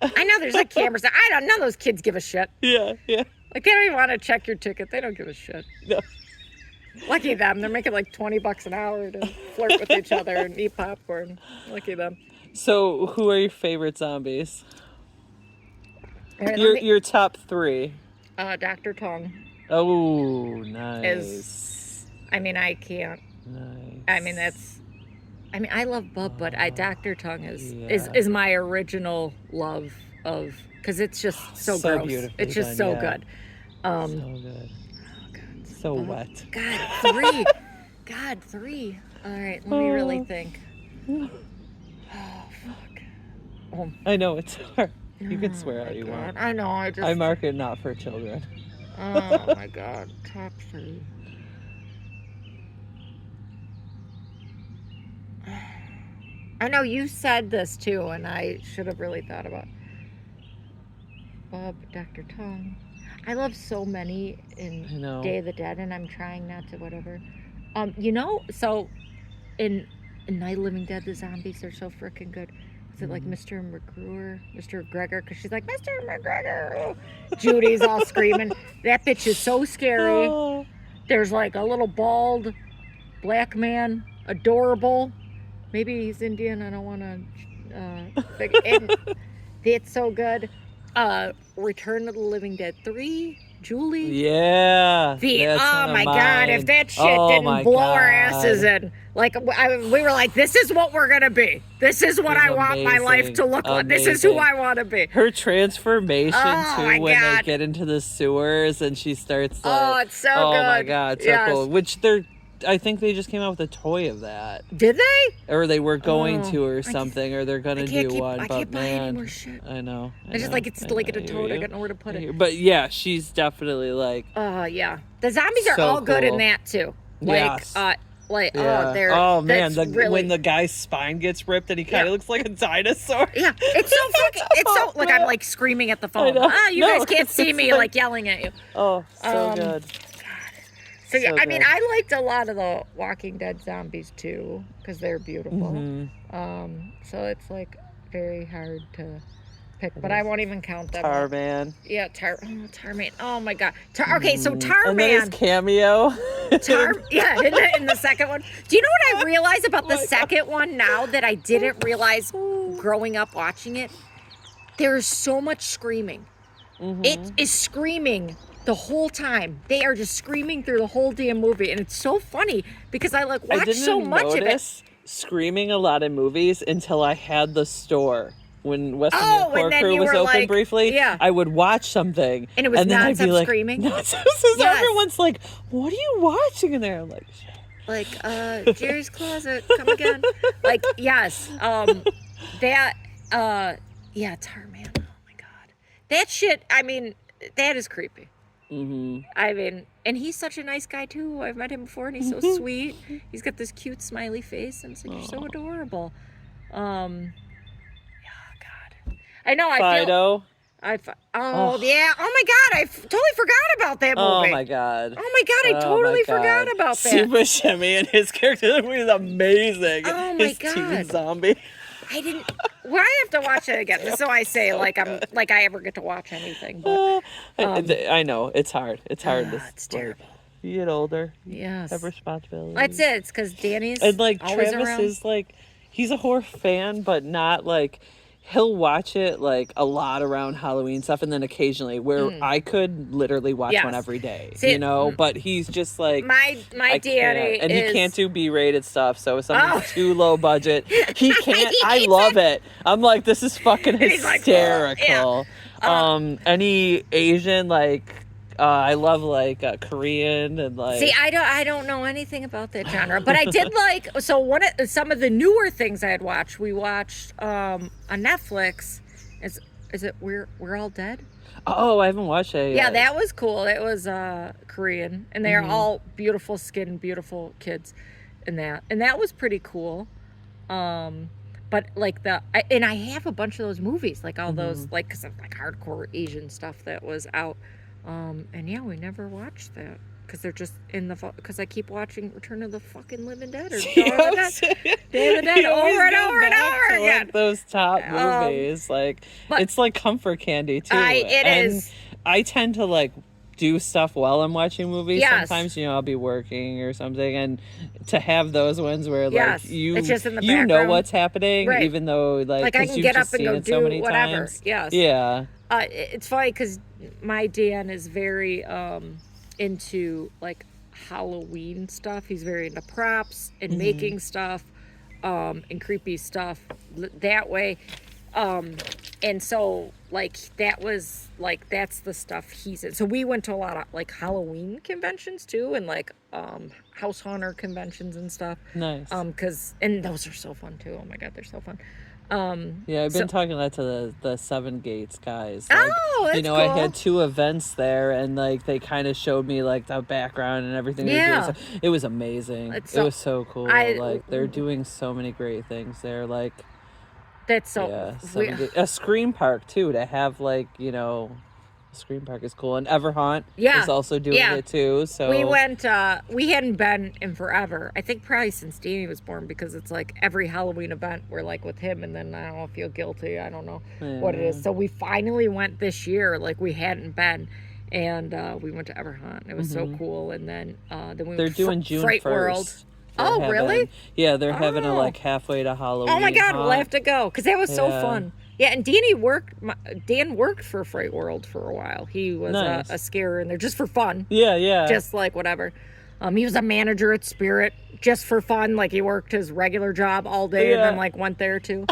I know there's like cameras. I don't know. Those kids give a shit. Yeah. Like they don't even want to check your ticket. They don't give a shit. No. Lucky them. They're making like $20 an hour to flirt with each other and eat popcorn. Lucky them. So, who are your favorite zombies? All right, Your top 3. Dr. Tongue Oh, nice. is. I mean, I can't. Nice. I love Bub, but Dr. Tongue is my original love of, because it's just so gross. Beautifully it's just done, so good. So good. So wet. God, 3. All right, let me really think. Oh, fuck. Oh, I know, it's hard. You can swear all you God. want. I know, I mark it not for children. Oh, my God. Top 3. I know you said this too, and I should have really thought about Bob, Dr. Tongue. I love so many in Day of the Dead, and I'm trying not to whatever. So in Night of the Living Dead, the zombies are so freaking good. Was it like Mr. McGruer, Mr. Gregor? Because she's like, Mr. McGregor. Judy's all screaming. That bitch is so scary. Oh. There's like a little bald black man, adorable. Maybe he's Indian. I don't want to. It's so good. Return of the Living Dead 3. Julie. Yeah. Oh my God! If that shit didn't blow our asses in, like we were like, this is what we're gonna be. This is what I want my life to look like. This is who I want to be. Her transformation too, when they get into the sewers and she starts. Like, it's so good. Oh my God, so cool. Which I think they just came out with a toy of that. Did they? Or they were going to, or something, or they're gonna do one. I can't buy any more shit. I know. It's just like it's like in a toad. I got nowhere to put it. But yeah, she's definitely like. Yeah. The zombies are so all good cool. in that too. Like, yes. they're. Oh man, really... when the guy's spine gets ripped and he kind of looks like a dinosaur. Yeah, it's so fucking. It's so like I'm like screaming at the phone. You guys can't see me like yelling at you. Oh, so good. So yeah, I mean, I liked a lot of the Walking Dead zombies too because they're beautiful. So it's like very hard to pick, but I won't even count them. Tarman. Yeah, Tarman. Oh my God. Okay, so Tarman. And then his cameo. In the second one. Do you know what I realized about the second one now that I didn't realize growing up watching it? There's so much screaming. It is screaming the whole time. They are just screaming through the whole damn movie, and it's so funny because I like watch so much of it. Screaming a lot in movies until I had the store. When Western Union Crew was open like, briefly, I would watch something. And it was nonstop like, screaming? Everyone's like, what are you watching in there? I'm like, shit. Like, Jerry's Closet, come again. Like, yes. Tarman. Oh my God. That shit, I mean, that is creepy. I mean, and he's such a nice guy too. I've met him before and he's so sweet. He's got this cute smiley face and it's like, you're so adorable. I know. Fido. Yeah. Oh my God. I totally forgot about that movie. Oh my God. I totally forgot about that. Super Shimmy and his character was amazing. Oh my God. Teen zombie. I didn't. Well, I have to watch it again. So I say I ever get to watch anything. But, I know it's hard. It's hard. It's terrible. You get older. Yes. Have responsibilities. That's it. It's because Danny's and like always Travis around. is like he's a horror fan, but not like. He'll watch it like a lot around Halloween stuff, and then occasionally where I could literally watch one every day, but he's just like my Danny and he can't do B-rated stuff, so if something's too low budget, he can't. I love it. I'm like, this is fucking hysterical. Any Asian I love Korean and like. See, I don't know anything about that genre, but I did some of the newer things I had watched. We watched on Netflix. Is it We're All Dead? Oh, I haven't watched it yet. Yeah, that was cool. It was Korean, and they're all beautiful skin, beautiful kids, and that was pretty cool. But and I have a bunch of those movies, like all those because of hardcore Asian stuff that was out. And we never watched that because they're just because I keep watching Return of the fucking Living Dead or Day of the Dead over and over and over again. Those top movies, it's like comfort candy too. It is. I tend to do stuff while I'm watching movies. Yes. Sometimes, I'll be working or something, and to have those ones where you it's just in the background. You know what's happening, right. even though I can get up and go do so whatever. Times. Yes. Yeah. It's funny because my Dan is very into Halloween stuff. He's very into props and making stuff and creepy stuff that way. And so that was that's the stuff he's in. So we went to a lot of Halloween conventions too, and house hunter conventions and stuff. Nice. And those are so fun too. Oh my God, they're so fun. I've been talking a lot to the Seven Gates guys. That's cool. I had 2 events there, and they kind of showed me the background and everything. Yeah. So it was amazing. It was so cool. They're doing so many great things there. That's so. A Scream Park too, to have Scream Park is cool, and Everhaunt Yeah. is also doing Yeah. it too. So We went, we hadn't been in forever. I think probably since Danny was born, because it's like every Halloween event we're like with him, and then I don't know, feel guilty. I don't know what it is. So we finally went this year, like we hadn't been. And we went to Everhaunt. It was so cool. And then we they're went doing June Fright 1st. World. They're Oh, really? Yeah, they're having a like halfway to Halloween. Oh my God, we'll haunt. have to go, because that was so fun. Yeah, and Dan worked for Fright World for a while. He was Nice. a scarer in there just for fun. Yeah. Just like whatever. He was a manager at Spirit just for fun. Like he worked his regular job all day and then like went there too.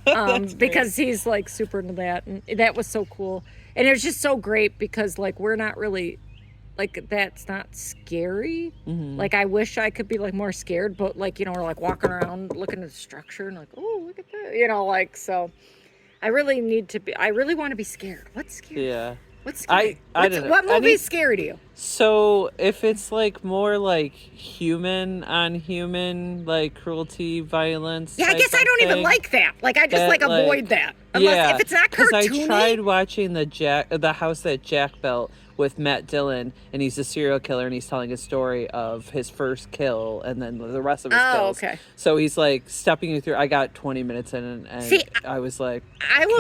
Because he's like super into that. And that was so cool. And it was just so great because like we're not really, like that's not scary. Like I wish I could be like more scared, but like, you know, we're like walking around looking at the structure and like, oh, look at that. You know, like, so I really want to be scared. What's scary? Yeah. What's scary? I don't know. What movie is scary to you? So if it's like more like human on human, like cruelty, violence. Yeah, I guess I don't even like that. Like I just that, like avoid that. Unless if it's not cartoony. Because I tried watching the House That Jack Built with Matt Dillon, and he's a serial killer, and he's telling a story of his first kill and then the rest of his kills. Okay. So he's like stepping you through. I got 20 minutes in, and See, I was like, I will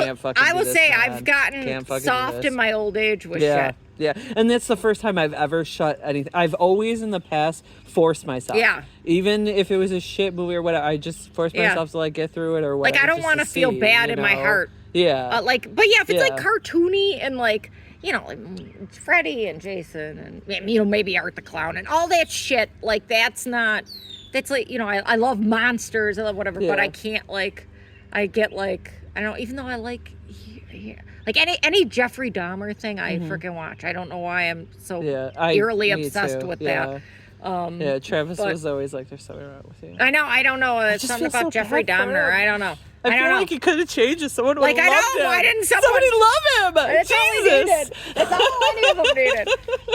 do say this, I've gotten Can't fucking do soft this. in my old age with Yeah. shit. Yeah, and that's the first time I've ever shut anything. I've always in the past forced myself. Yeah. Even if it was a shit movie or whatever, I just forced myself to like get through it or whatever. Like I don't want to feel bad in my heart. Yeah. But yeah, if it's like cartoony and like, you know, like Freddy and Jason and, you know, maybe Art the Clown and all that shit, like that's like, you know, I love monsters, I love whatever, but I can't like, I get like, I don't know, even though I like, like any Jeffrey Dahmer thing I freaking watch. I don't know why I'm so eerily obsessed with that. Travis was always like, "There's something wrong with you." I know. I don't know. It's something about Jeffrey Dahmer. I don't know. I feel like he could have changed it. Someone would like, have loved I know. him. Why didn't Somebody love him? That's all he Jesus. needed. That's all any of them needed.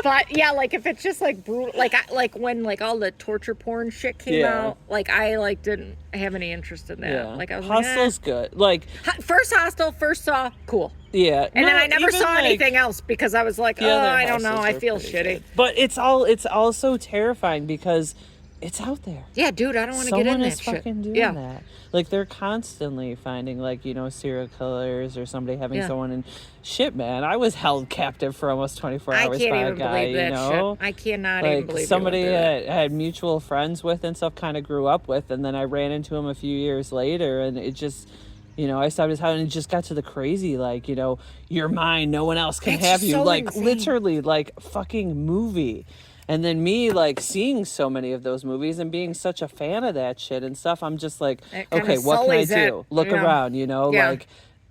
But yeah, like if it's just like brutal, like when like all the torture porn shit came out, like I like didn't have any interest in that. Yeah. Like I was Hostel's good. Like first Hostel, first Saw, cool. Yeah. And then I never saw anything else because I was like, oh, I don't know. I feel shitty. Good. But it's also terrifying because it's out there. Yeah, dude, I don't want to get in that shit. Someone is fucking doing that. Like, they're constantly finding, like, you know, serial killers or somebody having someone in... Shit, man. I was held captive for almost 24 hours by a guy, you know? I cannot like, even believe somebody had mutual friends with and stuff, kind of grew up with, and then I ran into him a few years later, and it just... You know, I stopped his house and it just got to the crazy, like, you know, you're mine, no one else can have you. So like, insane. literally, like, fucking movie. And then me, like, seeing so many of those movies and being such a fan of that shit and stuff, I'm just like, okay, what can I do? Look around, you know? Like,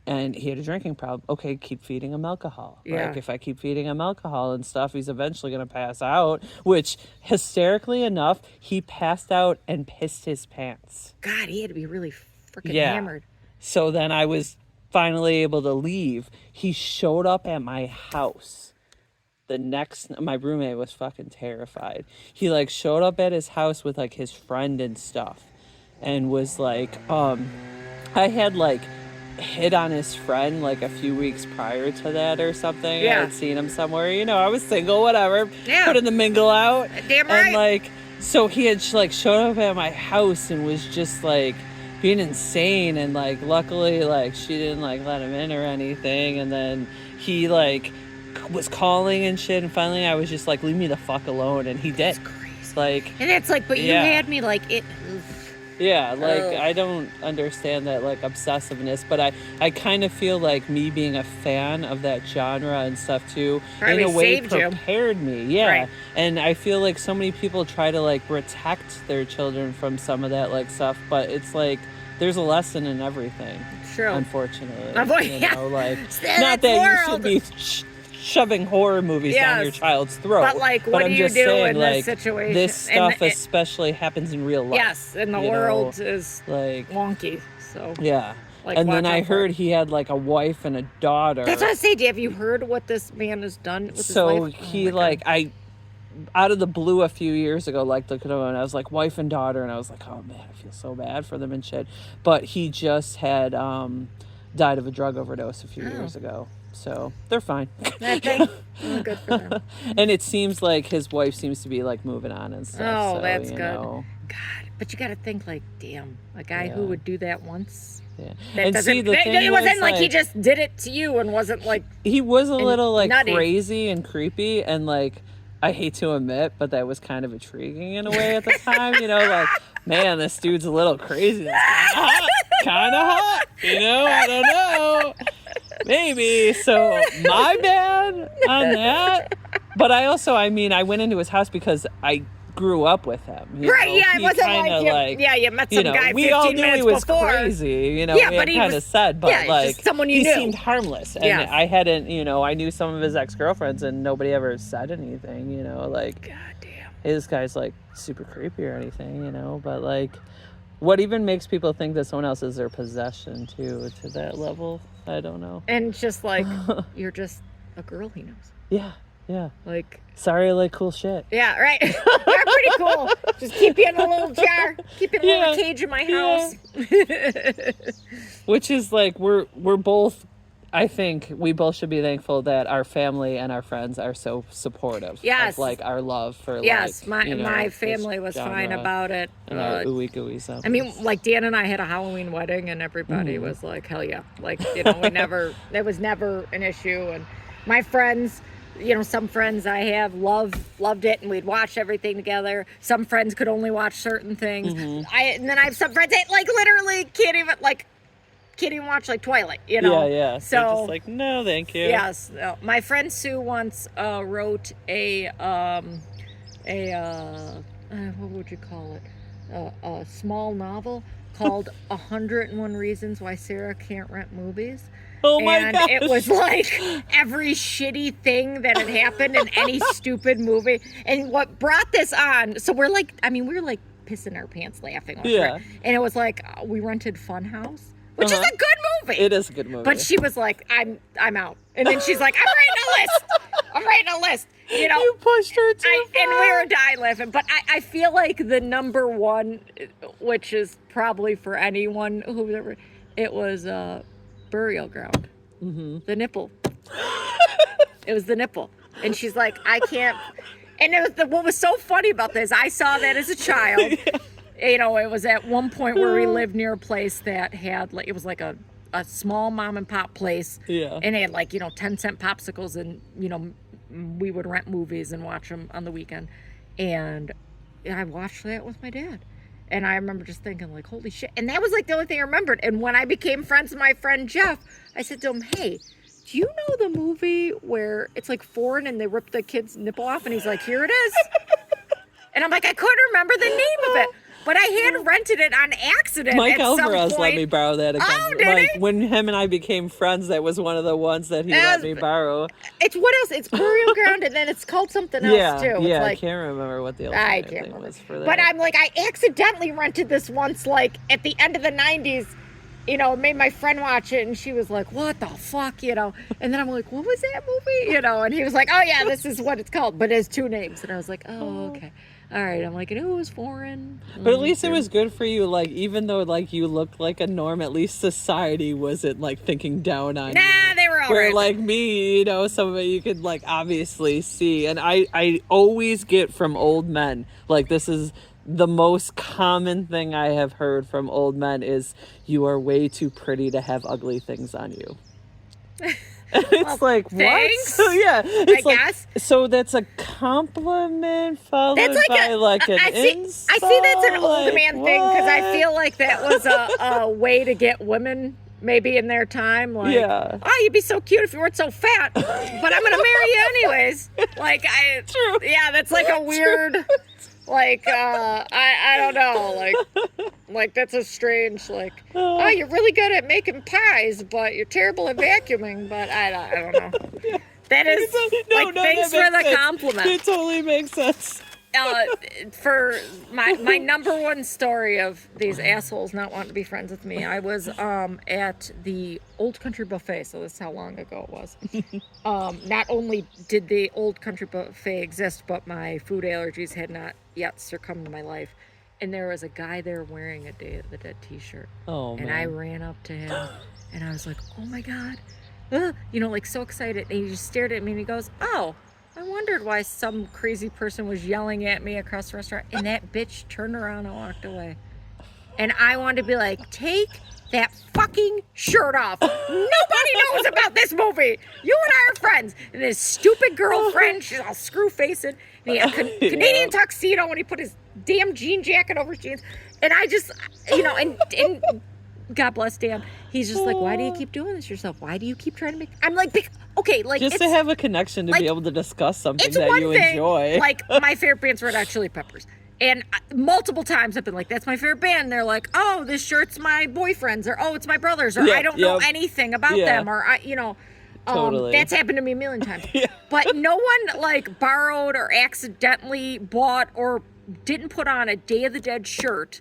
and he had a drinking problem. Okay, keep feeding him alcohol. Yeah. Like, if I keep feeding him alcohol and stuff, he's eventually going to pass out, which, hysterically enough, he passed out and pissed his pants. God, he had to be really freaking hammered. So then I was finally able to leave. He showed up at my house. My roommate was fucking terrified. He like showed up at his house with like his friend and stuff and was like, I had like hit on his friend like a few weeks prior to that or something. Yeah. I had seen him somewhere, you know, I was single, whatever. Yeah. Putting the mingle out. Damn right. And like, so he had like showed up at my house and was just like, being insane, and like luckily like she didn't like let him in or anything, and then he like was calling and shit, and finally I was just like, leave me the fuck alone, and he did. That's crazy. Like, and it's like, but you had me like it. Yeah, like I don't understand that like obsessiveness, but I kind of feel like me being a fan of that genre and stuff too, probably in a way prepared me. Yeah. Right. And I feel like so many people try to like protect their children from some of that like stuff, but it's like there's a lesson in everything. True. Unfortunately. Yeah. You know, like not that you should be shoving horror movies down your child's throat. But like, what do you do saying, in like, this situation? This stuff especially happens in real life. Yes, and the world is like wonky. So yeah. Like, and then I heard he had like a wife and a daughter. That's what I say. Have you heard what this man has done with his wife? He like out of the blue a few years ago, like looked at him and I was like, wife and daughter, and I was like, oh man, I feel so bad for them and shit. But he just had died of a drug overdose a few years ago. So they're fine. I think good for them. And it seems like his wife seems to be like moving on and stuff. Oh, so, that's you good. know. God, but you got to think like, damn, a guy who Yeah. would do that once. Yeah. That And doesn't. see, the thing It wasn't was, like he just did it to you and wasn't like. he was a little like nutty. crazy and creepy, and like I hate to admit, but that was kind of intriguing in a way at the time. You know, like, man, this dude's a little crazy. Kind of hot. You know, I don't know. Maybe. So my bad on that. But I also, I mean, I went into his house because I grew up with him. Right, know? yeah, it He wasn't kinda, like, you met some you know, guy we 15 all knew minutes he was before. crazy, you know, Yeah, we but had he kind of was- said, but yeah, like, just someone you he knew. seemed harmless, and Yeah. I hadn't, you know, I knew some of his ex-girlfriends, and nobody ever said anything, you know, like, God damn. his guy's like super creepy or anything, you know, but like, what even makes people think that someone else is their possession too, to that level? I don't know. And just like, you're just a girl he knows. Yeah. Like, Sorry, I like cool shit. yeah, right. You're pretty cool. Just keep you in a little jar. Keep you in a little Yeah. cage in my Yeah. house. Which is like, we're both, I think we both should be thankful that our family and our friends are so supportive Yes. of like our love for Yes, like, you know, my this family was fine genre about it. and our ooey gooey stuff. I mean, like Dan and I had a Halloween wedding, and everybody was like, "Hell yeah!" Like, you know, there was never an issue. And my friends, you know, some friends I have loved it, and we'd watch everything together. Some friends could only watch certain things. And then I have some friends that like literally can't even watch like Twilight. You know? Yeah. So They're just like, no, thank you. yes, no. My friend Sue once wrote a what would you call it? A small novel called 101 Reasons Why Sarah Can't Rent Movies. Oh my And gosh. it was like every shitty thing that had happened in any stupid movie. And what brought this on, so we were like pissing our pants laughing. Yeah. And it was like, we rented Funhouse, which is Uh-huh. a good movie. It is a good movie. But she was like, I'm out. And then she's like, I'm writing a list. You know, you pushed her too far. and we were dying laughing. But I feel like the number one, which is probably for anyone who's ever, it was Burial Ground. The nipple. It was the nipple. And she's like, I can't. And it was what was so funny about this, I saw that as a child. You know, it was at one point where we lived near a place that had, like, it was like a small mom and pop place. Yeah. And they had, like, you know, 10-cent popsicles, and, you know, we would rent movies and watch them on the weekend. And I watched that with my dad. And I remember just thinking, like, holy shit. And that was, like, the only thing I remembered. And when I became friends with my friend Jeff, I said to him, hey, do you know the movie where it's, like, foreign and they rip the kid's nipple off? And he's like, here it is. And I'm like, I couldn't remember the name of it. But I had rented it on accident. Mike at some Alvarez let point. me borrow that again. Oh, did like he? when him and I became friends, that was one of the ones that he let me borrow. It's what else? It's Burial Ground, and then it's called something else too. It's Yeah, like, I can't remember what the I alternate can't thing remember. was for that. But I'm like, I accidentally rented this once, like at the end of the 90s. You know, made my friend watch it, and she was like, "What the fuck?" You know. And then I'm like, "What was that movie?" You know. And he was like, "Oh yeah, this is what it's called, but it has two names." And I was like, "Oh, okay, all right." I'm like, "It was foreign." But at least it was good for you, like, even though, like, you looked like a norm, at least society wasn't, like, thinking down on you. Nah, they were all Where, right. like, me, you know, some of it you could, like, obviously see. And I always get from old men, like, this is the most common thing I have heard from old men is, you are way too pretty to have ugly things on you. And it's like, thanks, what? So, yeah. It's I guess. So that's a compliment followed That's like by, like, an I see insult? that's an old Like, man thing, because I what? feel like that was a way to get women maybe in their time. Like, Yeah. oh, you'd be so cute if you weren't so fat, but I'm gonna marry you anyways. Like, True. yeah, that's like a weird, like, I don't know, like that's a strange, like, oh, you're really good at making pies, but you're terrible at vacuuming. But I don't know. That is thanks that for the makes sense. compliment. It totally makes sense. For my number one story of these assholes not wanting to be friends with me, I was at the Old Country Buffet, so this is how long ago it was. Not only did the Old Country Buffet exist, but my food allergies had not yet succumbed to my life. And there was a guy there wearing a Day of the Dead t-shirt. Oh, and man. I ran up to him and I was like, oh my God, like so excited. And he just stared at me and he goes, oh, I wondered why some crazy person was yelling at me across the restaurant. And that bitch turned around and walked away. And I wanted to be like, take that fucking shirt off. Nobody knows about this movie. You and I are friends. And his stupid girlfriend, she's all screw-faced. And he had a Canadian tuxedo when he put his damn jean jacket over his jeans. And I just, and God bless Dan. He's just like, why do you keep doing this yourself? Why do you keep trying to make... I'm like, okay, like... Just to have a connection to be able to discuss something that you enjoy. Like, my favorite band's Red Hot Chili Peppers. And multiple times I've been like, that's my favorite band. And they're like, oh, this shirt's my boyfriend's, or oh, it's my brother's, or I don't know anything about them, or totally. That's happened to me a million times. But no one like borrowed or accidentally bought or didn't put on a Day of the Dead shirt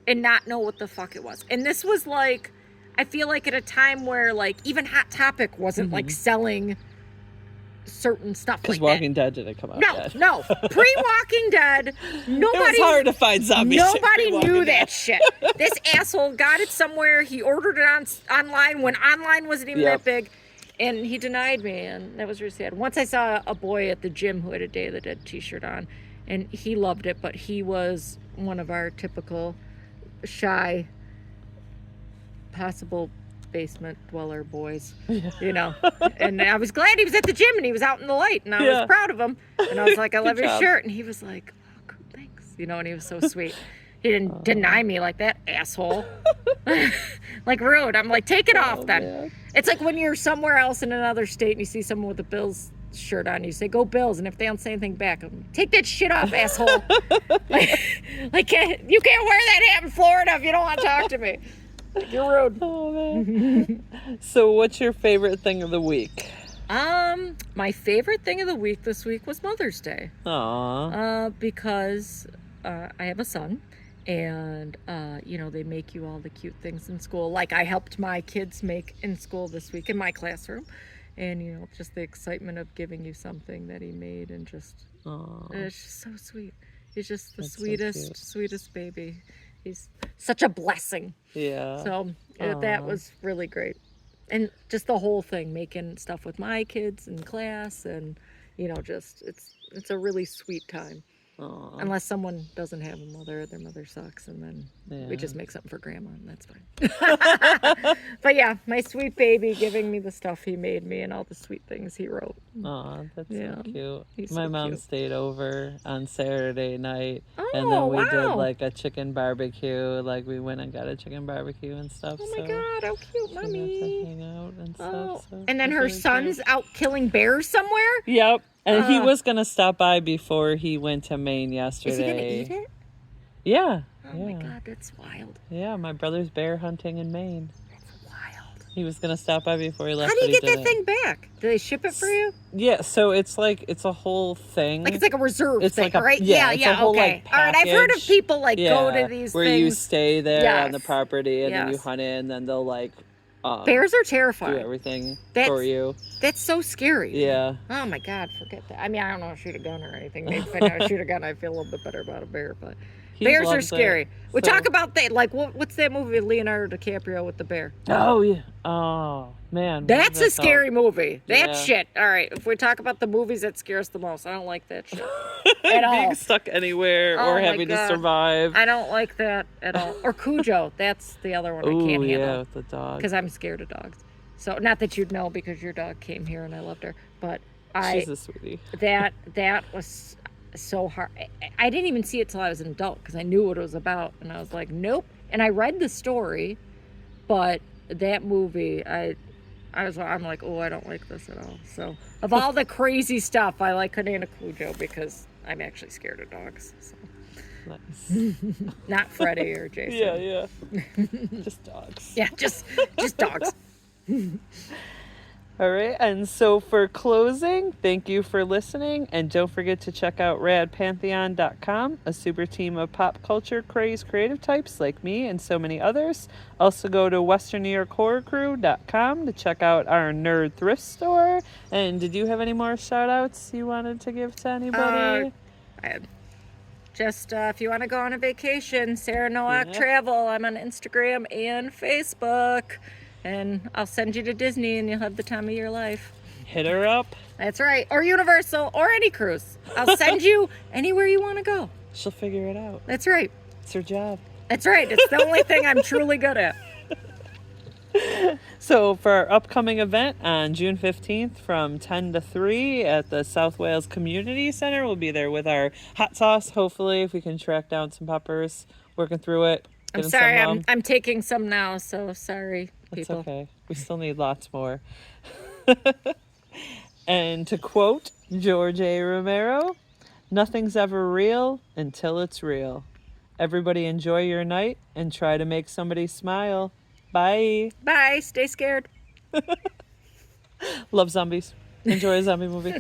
and not know what the fuck it was. And this was like, I feel like at a time where like even Hot Topic wasn't like selling certain stuff like that. Because Walking Dead didn't come out yet. No. Pre-Walking Dead, nobody... It was hard to find zombies. Nobody knew that shit. This asshole got it somewhere. He ordered it online when online wasn't even that big. And he denied me, and that was really sad. Once I saw a boy at the gym who had a Day of the Dead t-shirt on, and he loved it, but he was one of our typical shy, possible basement dweller boys, and I was glad he was at the gym and he was out in the light, and I was proud of him, and I was like, I love your shirt, and he was like, oh, thanks, and he was so sweet. He didn't deny me like that, asshole. Like, rude. I'm like, take it off then. Man. It's like when you're somewhere else in another state and you see someone with a Bills shirt on, you say, go Bills, and if they don't say anything back, I'm like, take that shit off, asshole. like, you can't wear that hat in Florida if you don't want to talk to me. You're rude. Oh, man. So what's your favorite thing of the week? My favorite thing of the week this week was Mother's Day. Aww. Because I have a son, and they make you all the cute things in school. Like I helped my kids make in school this week in my classroom, and just the excitement of giving you something that he made, and just it's just so sweet. He's just the sweetest baby. He's such a blessing. Yeah. So that was really great. And just the whole thing, making stuff with my kids in class, and, just, it's a really sweet time. Aww. Unless someone doesn't have a mother, their mother sucks, and then we just make something for grandma, and that's fine. But yeah, my sweet baby giving me the stuff he made me and all the sweet things he wrote. Aw, that's so cute. He's my so mom cute. stayed over on Saturday night, Oh, and then we did wow. like a chicken barbecue. Like we went and got a chicken barbecue and stuff. Oh my so God, how cute, she got to mommy. hang out and Oh, stuff. So and then it her was really son's cute. out killing bears somewhere? Yep. And he was going to stop by before he went to Maine yesterday. Is he going to eat it? Yeah. Oh my God, that's wild. Yeah, my brother's bear hunting in Maine. That's wild. He was going to stop by before he left. How do you but he get that didn't. thing back? Do they ship it for you? Yeah, so it's a whole thing. Like it's like a reserve It's thing, like a- right? yeah, it's a whole, okay. like, All right, I've heard of package. people go to these where things. you stay there on the Yes. property and then you Yes. hunt in, and then they'll Bears are do terrifying. everything That's- for you. That's so scary. Yeah. Oh my God, forget that. I mean, I don't know how to shoot a gun or anything. Maybe if I know how to shoot a gun, I feel a little bit better about a bear, but He bears are loves scary. it. We So- talk about that. Like, what's that movie with Leonardo DiCaprio with the bear? Oh yeah. Oh man. That's a all. scary movie. That Yeah. shit. All right, if we talk about the movies that scare us the most, I don't like that shit at all. Being stuck anywhere Oh or my having to God. survive. I don't like that at all. Or Cujo. That's the other one I Oh can't yeah, handle. with the dog. Because I'm scared of dogs. So not that you'd know because your dog came here and I loved her, but She's a sweetie. that was so hard. I didn't even see it till I was an adult because I knew what it was about, and I was like, nope. And I read the story, but that movie, I'm like, oh, I don't like this at all. So of all the crazy stuff, I like Hanana Cujo because I'm actually scared of dogs. So. Nice. Not Freddy or Jason. Yeah. Just dogs. Yeah, just dogs. All right, and so for closing, thank you for listening, and don't forget to check out radpantheon.com, a super team of pop culture crazed creative types like me and so many others. Also go to westernnewyorkhorrorcrew.com to check out our nerd thrift store. And did you have any more shout outs you wanted to give to anybody? Just if you want to go on a vacation, Sarah Nowak Travel. I'm on Instagram and Facebook. and I'll send you to Disney and you'll have the time of your life. Hit her up. That's right. Or Universal or any cruise. I'll send you anywhere you want to go. She'll figure it out. That's right. It's her job. That's right. It's the only thing I'm truly good at. So for our upcoming event on June 15th from 10 to 3 at the South Wales Community Center, we'll be there with our hot sauce, hopefully, if we can track down some peppers, working through it. I'm getting sorry. some, I'm taking some now, so sorry, That's people. okay. We still need lots more. And to quote George A. Romero, nothing's ever real until it's real. Everybody enjoy your night and try to make somebody smile. Bye. Bye. Stay scared. Love zombies. Enjoy a zombie movie.